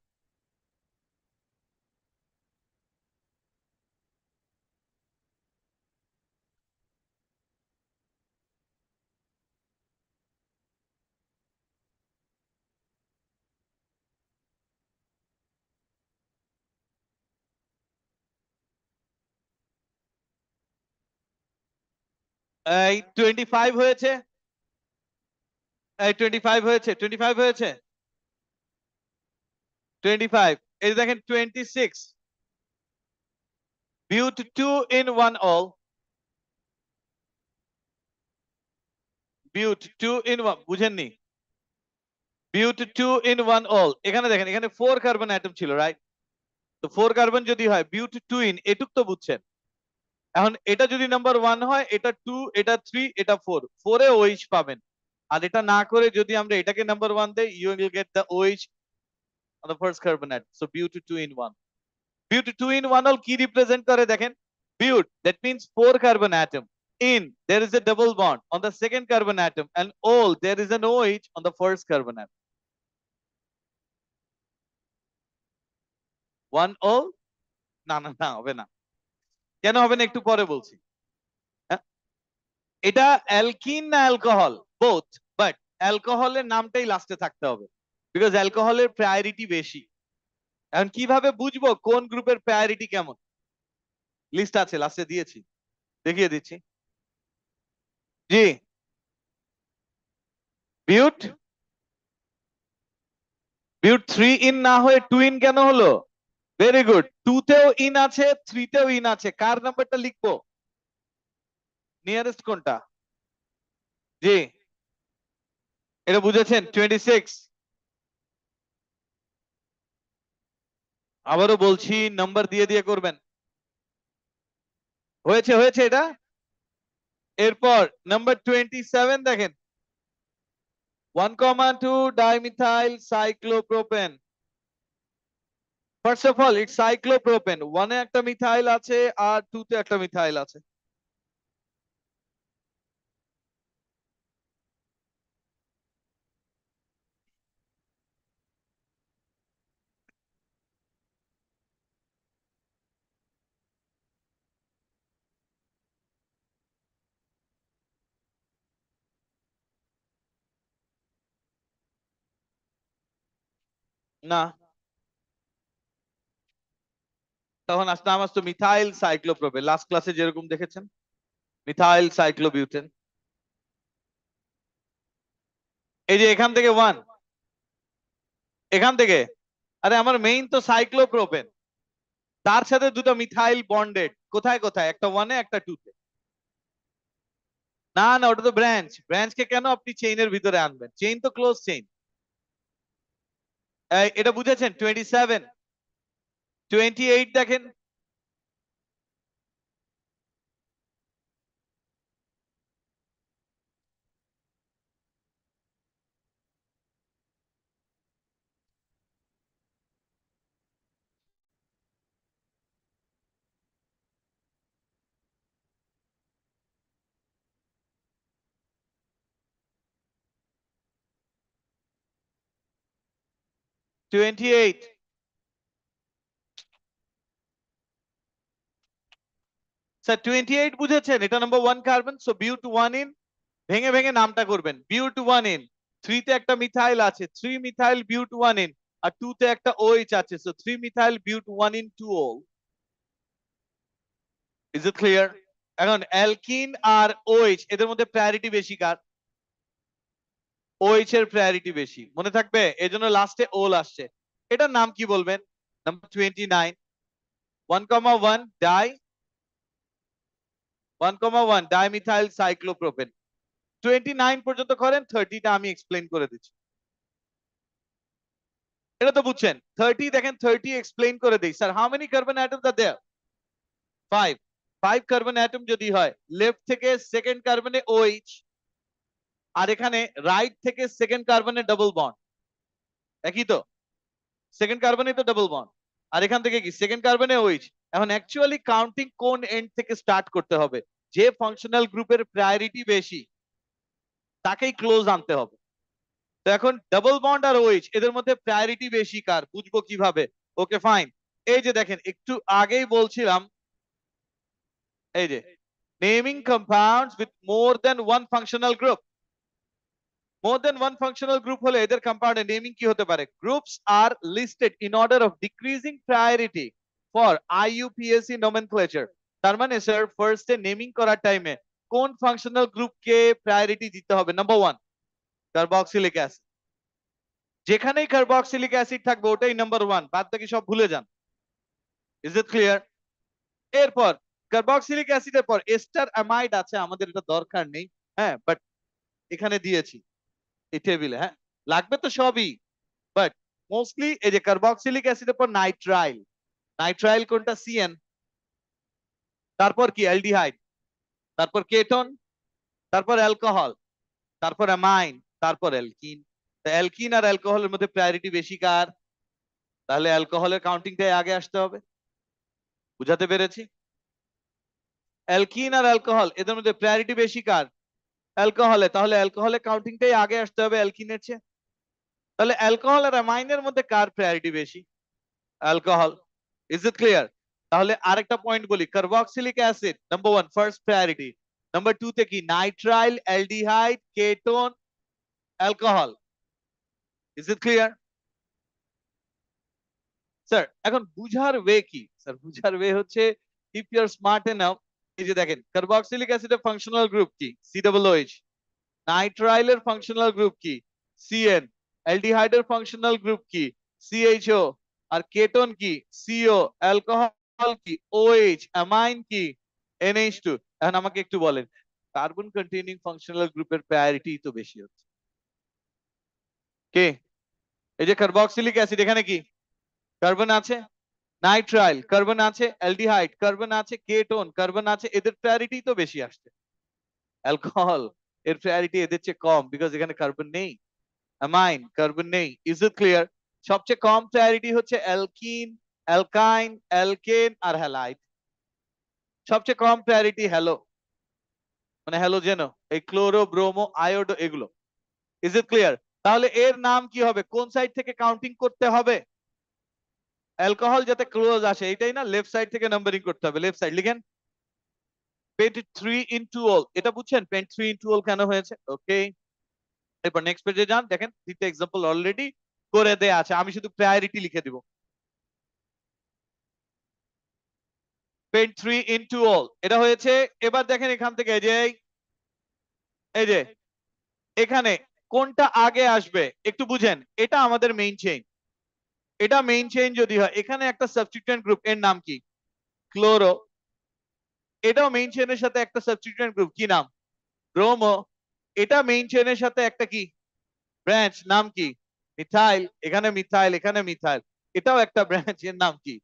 এই 25 হয়েছে, এই 25 হয়েছে, 25 হয়েছে, 25। এই যে দেখেন 26 বিউট 2 ইন 1 অল, বিউট 2 ইন 1, বুঝেননি? বিউট 2 ইন 1 অল, এখানে দেখেন এখানে 4 কার্বন অ্যাটম ছিল, রাইট? তো 4 কার্বন যদি হয় বিউট 2 ইন, এটুক তো বুঝছেন। এখন এটা যদি নাম্বার 1 হয়, এটা 2, এটা 3, এটা 4, 4 এ ওইচ পাবেন। আর এটা না করে যদি আমরা এটাকে নাম্বার 1 দেই, you will get the OH on the first carbon atom. So but 2 in 1. But 2 in 1 all কি রিপ্রেজেন্ট করে দেখেন? But that means 4 carbon atom. In there is a double bond on the second carbon atom, and all there is an OH on the first carbon atom. One all? না না না, হবে না। কেন হবে না একটু পরে বলছি। হ্যাঁ? এটা অ্যালকিন না অ্যালকোহল? বোথ, বাট অ্যালকোহলের নামটাই লাস্টে থাকতে হবে, বিকজ অ্যালকোহলের প্রায়োরিটি বেশি। এখন কিভাবে বুঝবো কোন গ্রুপের প্রায়োরিটি কেমন? লিস্ট আছে, লাস্টে দিয়েছি, দেখিয়ে দিচ্ছি। জি, বিউট, বিউট 3 ইন না হয়ে 2 ইন কেন হলো? ভেরি গুড, 2 তেও ইন আছে, 3 তেও ইন আছে, কার নাম্বারটা লিখবো? নিয়ারেস্ট কোনটা? জি, এটা বুঝেছেন 26। আবারও বলছি, নাম্বার দিয়ে দিয়ে করবেন। হয়েছে হয়েছে এটা। এরপর নাম্বার 27 দেখেন, 1,2 dimethyl cyclopropane. First of all it's cyclopropane, 1 এ একটা মিথাইল আছে আর 2 তে একটা মিথাইল আছে। না, তখন নাম আসতো মিথাইল সাইক্লোপ্রোপেন, লাস্ট ক্লাসে যেরকম দেখেছেন, মিথাইল সাইক্লোবিউটেন। এই যে এখান থেকে 1, এখান থেকে, আরে আমার মেইন তো সাইক্লোপ্রোপেন, তার সাথে দুটো মিথাইল বন্ডেড, কোথায় কোথায়? একটা 1 এ একটা 2 তে। না না, ওটা তো ব্রাঞ্চ, ব্রাঞ্চকে কেন আপনি চেইনের ভিতরে আনবেন? চেইন তো ক্লোজ চেইন। এটা বুঝেছেন? 27, 28 দেখেন, 28। স্যার 28 বুঝেছেন, এটা নাম্বার 1 কার্বন, সো বিউট 1 ইন, ভেঙে ভেঙে নামটা করবেন। বিউট 1 ইন, 3 তে একটা মিথাইল আছে, 3 মিথাইল বিউট 1 ইন, আর 2 তে একটা OH আছে, so 3 methyl but 1 in 2ol। Is it clear? এখন অ্যালকিন আর OH এদের মধ্যে প্রায়োরিটি বেশি কার? OH এর প্রায়োরিটি বেশি, মনে থাকবে, এজন্য লাস্টে ওল আসছে। এটার নাম কি বলবেন? Number 29, 1,1 die, 1,1 dimethyl cyclopropane. 29 পর্যন্ত করেন, 30টা আমি এক্সপ্লেইন করে দিচ্ছি। এটা তো বুঝছেন। 30 দেখেন, 30 এক্সপ্লেইন করে দেই। Sir how many carbon atoms are there? 5। 5 carbon atom যদি হয়, লেফট থেকে সেকেন্ড কার্বনে OH, আর এখানে রাইট থেকে সেকেন্ড কার্বনে ডাবল বন্ড, একই তো? সেকেন্ড কার্বনে তো ডাবল বন্ড, আর এখান থেকে কি সেকেন্ড কার্বনে OH। এখন অ্যাকচুয়ালি কাউন্টিং কোন এন্ড থেকে স্টার্ট করতে হবে? যে ফাংশনাল গ্রুপের প্রায়োরিটি বেশি তাকেই ক্লোজ আনতে হবে। তো এখন ডাবল বন্ড আর OH এদের মধ্যে প্রায়োরিটি বেশি কার, বুঝবো কিভাবে? ওকে ফাইন, এই যে দেখেন একটু আগেই বলছিলাম, এই যে naming compounds with more than one functional group. More than one functional group হলে এদের কম্পাউন্ডের নেমিং কি হতে পারে? Groups are listed in order of decreasing priority for IUPAC nomenclature। তার মানে স্যার ফার্স্টে নেমিং করার টাইমে কোন ফাংশনাল গ্রুপকে প্রায়োরিটি দিতে হবে? Number 1 carboxylic acid. যেখানেই কার্বক্সিলিক অ্যাসিড থাকবে ওটাই নাম্বার 1, বাদ বাকি সব ভুলে যান। Is it clear? এরপর কার্বক্সিলিক অ্যাসিডের পর এস্টার অ্যামাইড আছে, আমাদের এটা দরকার নেই, হ্যাঁ, বাট এখানে দিয়েছি এই টেবিলে, হ্যাঁ, লাগবে তো সবই, বাট মোস্টলি এই যে কার্বক্সিলিক অ্যাসিডের পর নাইট্রাইল। নাইট্রাইল কোনটা? CN। তারপর কি? অ্যালডিহাইড, তারপর কেটন, তারপর অ্যালকোহল, তারপর অ্যামাইন, তারপর অ্যালকিন। অ্যালকিন আর অ্যালকোহলের মধ্যে প্রায়োরিটি বেশি কার? তাহলে অ্যালকোহলের কাউন্টিংটাই আগে আসতে হবে। বুঝাতে পেরেছি? অ্যালকিন আর অ্যালকোহল এদের মধ্যে প্রায়োরিটি বেশি কার? অ্যালকোহলে। তাহলে অ্যালকোহলের কাউন্টিংটাই আগে আসতে হবে অ্যালকিনের চেয়ে। তাহলে অ্যালকোহল আর অ্যামাইনের মধ্যে কার প্রায়োরিটি বেশি? অ্যালকোহল। Is it clear? তাহলে আরেকটা পয়েন্ট বলি, carboxylic acid number 1 first priority, number 2 তে কি? Nitrile, aldehyde, ketone, alcohol. Is it clear? Sir এখন বুঝার ওয়ে কি? স্যার বুঝার ওয়ে হচ্ছে, if you are smart enough, এই যে দেখেন কার্বক্সিলিক অ্যাসিডের ফাংশনাল গ্রুপ কি? COOH। নাইট্রাইলের ফাংশনাল গ্রুপ কি? CN। অ্যালডিহাইডের ফাংশনাল গ্রুপ কি? CHO। আর কেটোন কি? CO। অ্যালকোহল কি? OH। অ্যামাইন কি? NH2। এখন আমাকে একটু বলেন, কার্বন কন্টেইনিং ফাংশনাল গ্রুপের প্রায়োরিটি তো বেশি হচ্ছে কে? এই যে কার্বক্সিলিক অ্যাসিড, এখানে কি কার্বন আছে? নাইট্রাইল কার্বন আছে, অ্যালডিহাইড কার্বন আছে, কেটোন কার্বন আছে, এদের প্রায়োরিটি তো বেশি আসছে। অ্যালকোহল এর প্রায়োরিটি এদের চেয়ে কম, বিকজ এখানে কার্বন নেই। অ্যামাইন কার্বন নেই। Is it clear? সবচেয়ে কম প্রায়োরিটি হচ্ছে অ্যালকিন, অ্যালকাইন, অ্যালকেন আর হ্যালাইড। সবচেয়ে কম প্রায়োরিটি হ্যালো, মানে হ্যালোজেনো, এই ক্লোরো, ব্রোমো, আয়োডো, এগুলো। Is it clear? তাহলে এর নাম কি হবে? কোন সাইড থেকে কাউন্টিং করতে হবে? অ্যালকোহল যাতে ক্লোজ আসে এটাই না, লেফট সাইড থেকে নাম্বারিং করতে হবে। লেফট সাইড লিখেন, পেন্ট 3 into all। এটা বুঝছেন পেন্ট 3 into all কেন হয়েছে? ওকে, এরপর নেক্সট পেজে যান, দেখেন তিনটা এক্সাম্পল অলরেডি করে দেয়া আছে, আমি শুধু প্রায়োরিটি লিখে দিব। পেন্ট 3 into all এটা হয়েছে। এবার দেখেন এখান থেকে এই যে এখানে কোনটা আগে আসবে একটু বুঝেন। এটা আমাদের মেইন চেইন, এটা মেইন চেইন যদি হয়, এখানে একটা সাবস্টিটিউয়েন্ট গ্রুপ, এর নাম কি? ক্লোরো। এটাও মেইন চেইনের সাথে একটা সাবস্টিটিউয়েন্ট গ্রুপ, কি নাম? ব্রোমো। এটা মেইন চেইনের সাথে একটা কি ব্রাঞ্চ, নাম কি? মিথাইল। এখানে মিথাইল, এখানে মিথাইল, এটাও একটা ব্রাঞ্চ, এর নাম কি?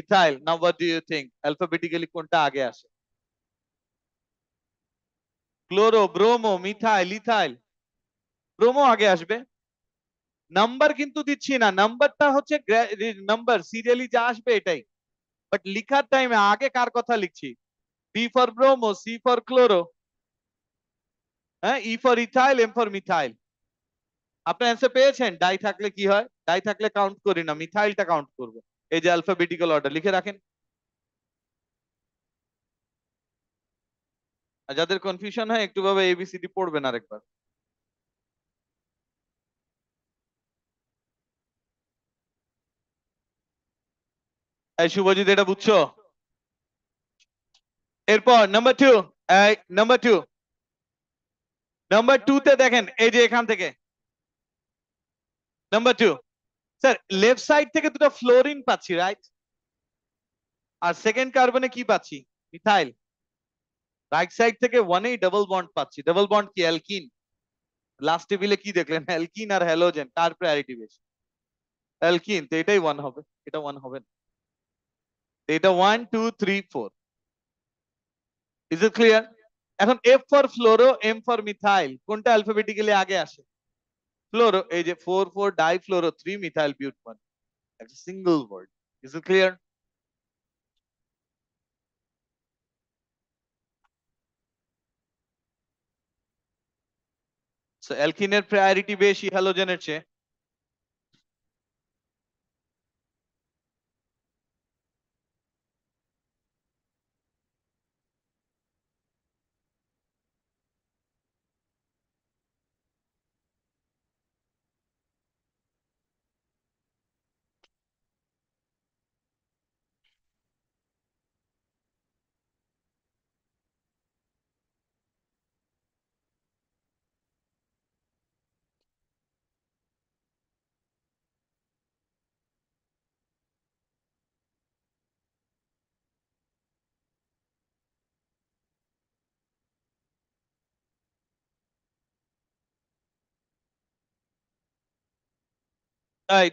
Ethyl. Now what do you think alphabetically কোনটা আগে আসে? Chloro, bromo, methyl, ethyl. Bromo আগে আসবে। নাম্বার কিন্তু দিচ্ছি না, নাম্বারটা হচ্ছে নাম্বার সিরিয়ালি যা আসবে এটাই, বাট লিখার টাইমে আগে কার কথা লিখছি? B for bromo, C for chloro, হ্যাঁ, E for ethyl, M for methyl. আপনার অ্যান্সার পেয়েছেন? ডাই থাকলে কি হয়? ডাই থাকলে কাউন্ট করি না, মিথাইলটা কাউন্ট করব। এই যে অ্যালফাবেটিক্যাল অর্ডার লিখে রাখেন। আর যাদের কনফিউশন হয় একটু ভাবে এবিসিডি পড়বেন আরেকবার। এই শুভজিৎ এটা বুঝছো? এরপর নাম্বার টু তে দেখেন এই যে এখান থেকে number two, sir left side থেকে দুটো ফ্লোরিন পাচ্ছি, রাইট? আর সেকেন্ড কার্বনে কি পাচ্ছি? মিথাইল। রাইট সাইড থেকে ওয়ানেই ডাবল বন্ড পাচ্ছি। ডাবল বন্ড কি? অ্যালকিন। লাস্ট টেবিলে কি দেখলেন? অ্যালকিন আর হ্যালোজেন, কার প্রায়োরিটি বেশি? অ্যালকিন। তো এটাই ওয়ান হবে, এটা ওয়ান হবে না। এটা 1 2 3 4। Is it clear? এখন F for fluoro, M for methyl, কোনটা অ্যালফাবেটিক্যালি আগে আসে? ফ্লোরো। এই যে 4 4 ডাইফ্লোরো 3 মিথাইল বিউট 1, একটা single word. Is it clear? So অ্যালকিনের প্রায়োরিটি বেশি হ্যালোজেনের চেয়ে।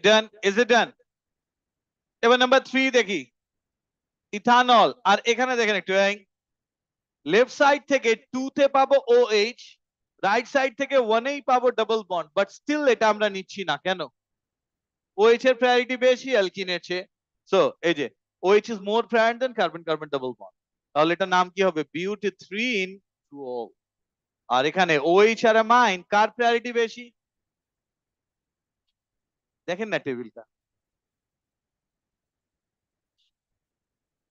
ডান। Is it done? এবার নাম্বার 3 দেখি, ইথানল। আর এখানে দেখেন একটু, লেফট সাইড থেকে 2 তে পাবো OH, রাইট সাইড থেকে 1 এই পাবো ডাবল বন্ড, বাট স্টিল এটা আমরা নিচ্ছি না কেন? OH এর প্রায়োরিটি বেশি অ্যালকিনের চেয়ে। সো এই যে OH is more priority than carbon carbon double bond. তাহলে এটা নাম কি হবে? Beauty 3 in 2O। আর এখানে OH আর অ্যামাইন কার প্রায়োরিটি বেশি? দেখেন না টেবিলটা,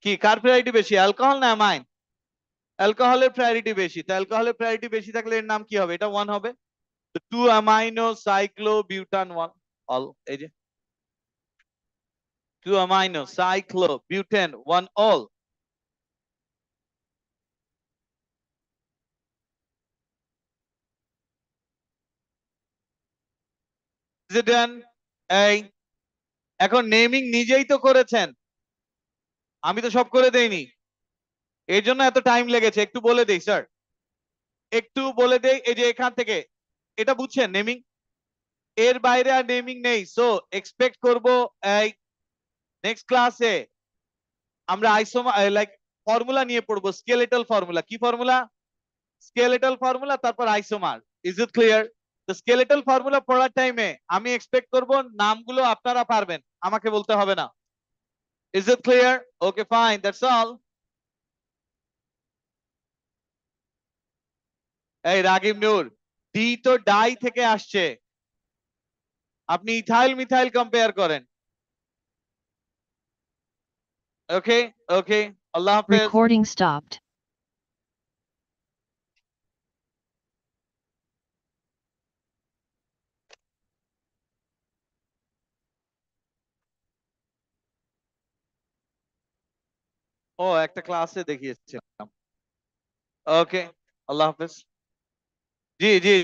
কি কার প্রায়োরিটি বেশি, অ্যালকোহল না অ্যামাইন? অ্যালকোহলের প্রায়োরিটি বেশি। তো অ্যালকোহলের প্রায়োরিটি বেশি থাকলে এর নাম কি হবে? এটা 1 হবে। 2 অ্যামাইনো সাইক্লোবিউটান 1 অল। এই যে 2 অ্যামাইনো সাইক্লোবিউটেন 1 অল। এই এখন নেমিং নিজেই তো করেছেন, আমি তো সব করে দেইনি, এর জন্য এত টাইম লেগেছে। একটু বলে দেই স্যার, একটু বলে দেই। এই যে এখান থেকে এটা বুঝছেন নেমিং, এর বাইরে আর নেমিং নেই। সো এক্সপেক্ট করব এই নেক্সট ক্লাসে আমরা আইসোমার লাইক ফর্মুলা নিয়ে পড়বো, স্কেলেটাল ফর্মুলা। কি ফর্মুলা? স্কেলেটাল ফর্মুলা, তারপর আইসোমার। Is it clear? তো স্কেলেটাল ফর্মুলা পড়ার টাইমে আমি এক্সপেক্ট করব নামগুলো আপনারা পারবেন, আমাকে বলতে হবে না। Is it clear? Okay fine, that's all. এই রাগিব নূর, ডি তো ডাই থেকে আসছে, আপনি ইথাইল মিথাইল কম্পেয়ার করেন। ওকে ওকে, আল্লাহ হাফেজ। Recording stopped. ও একটা ক্লাসে দেখিয়েছিলাম। ওকে, আল্লাহ হাফেজ। জি জি।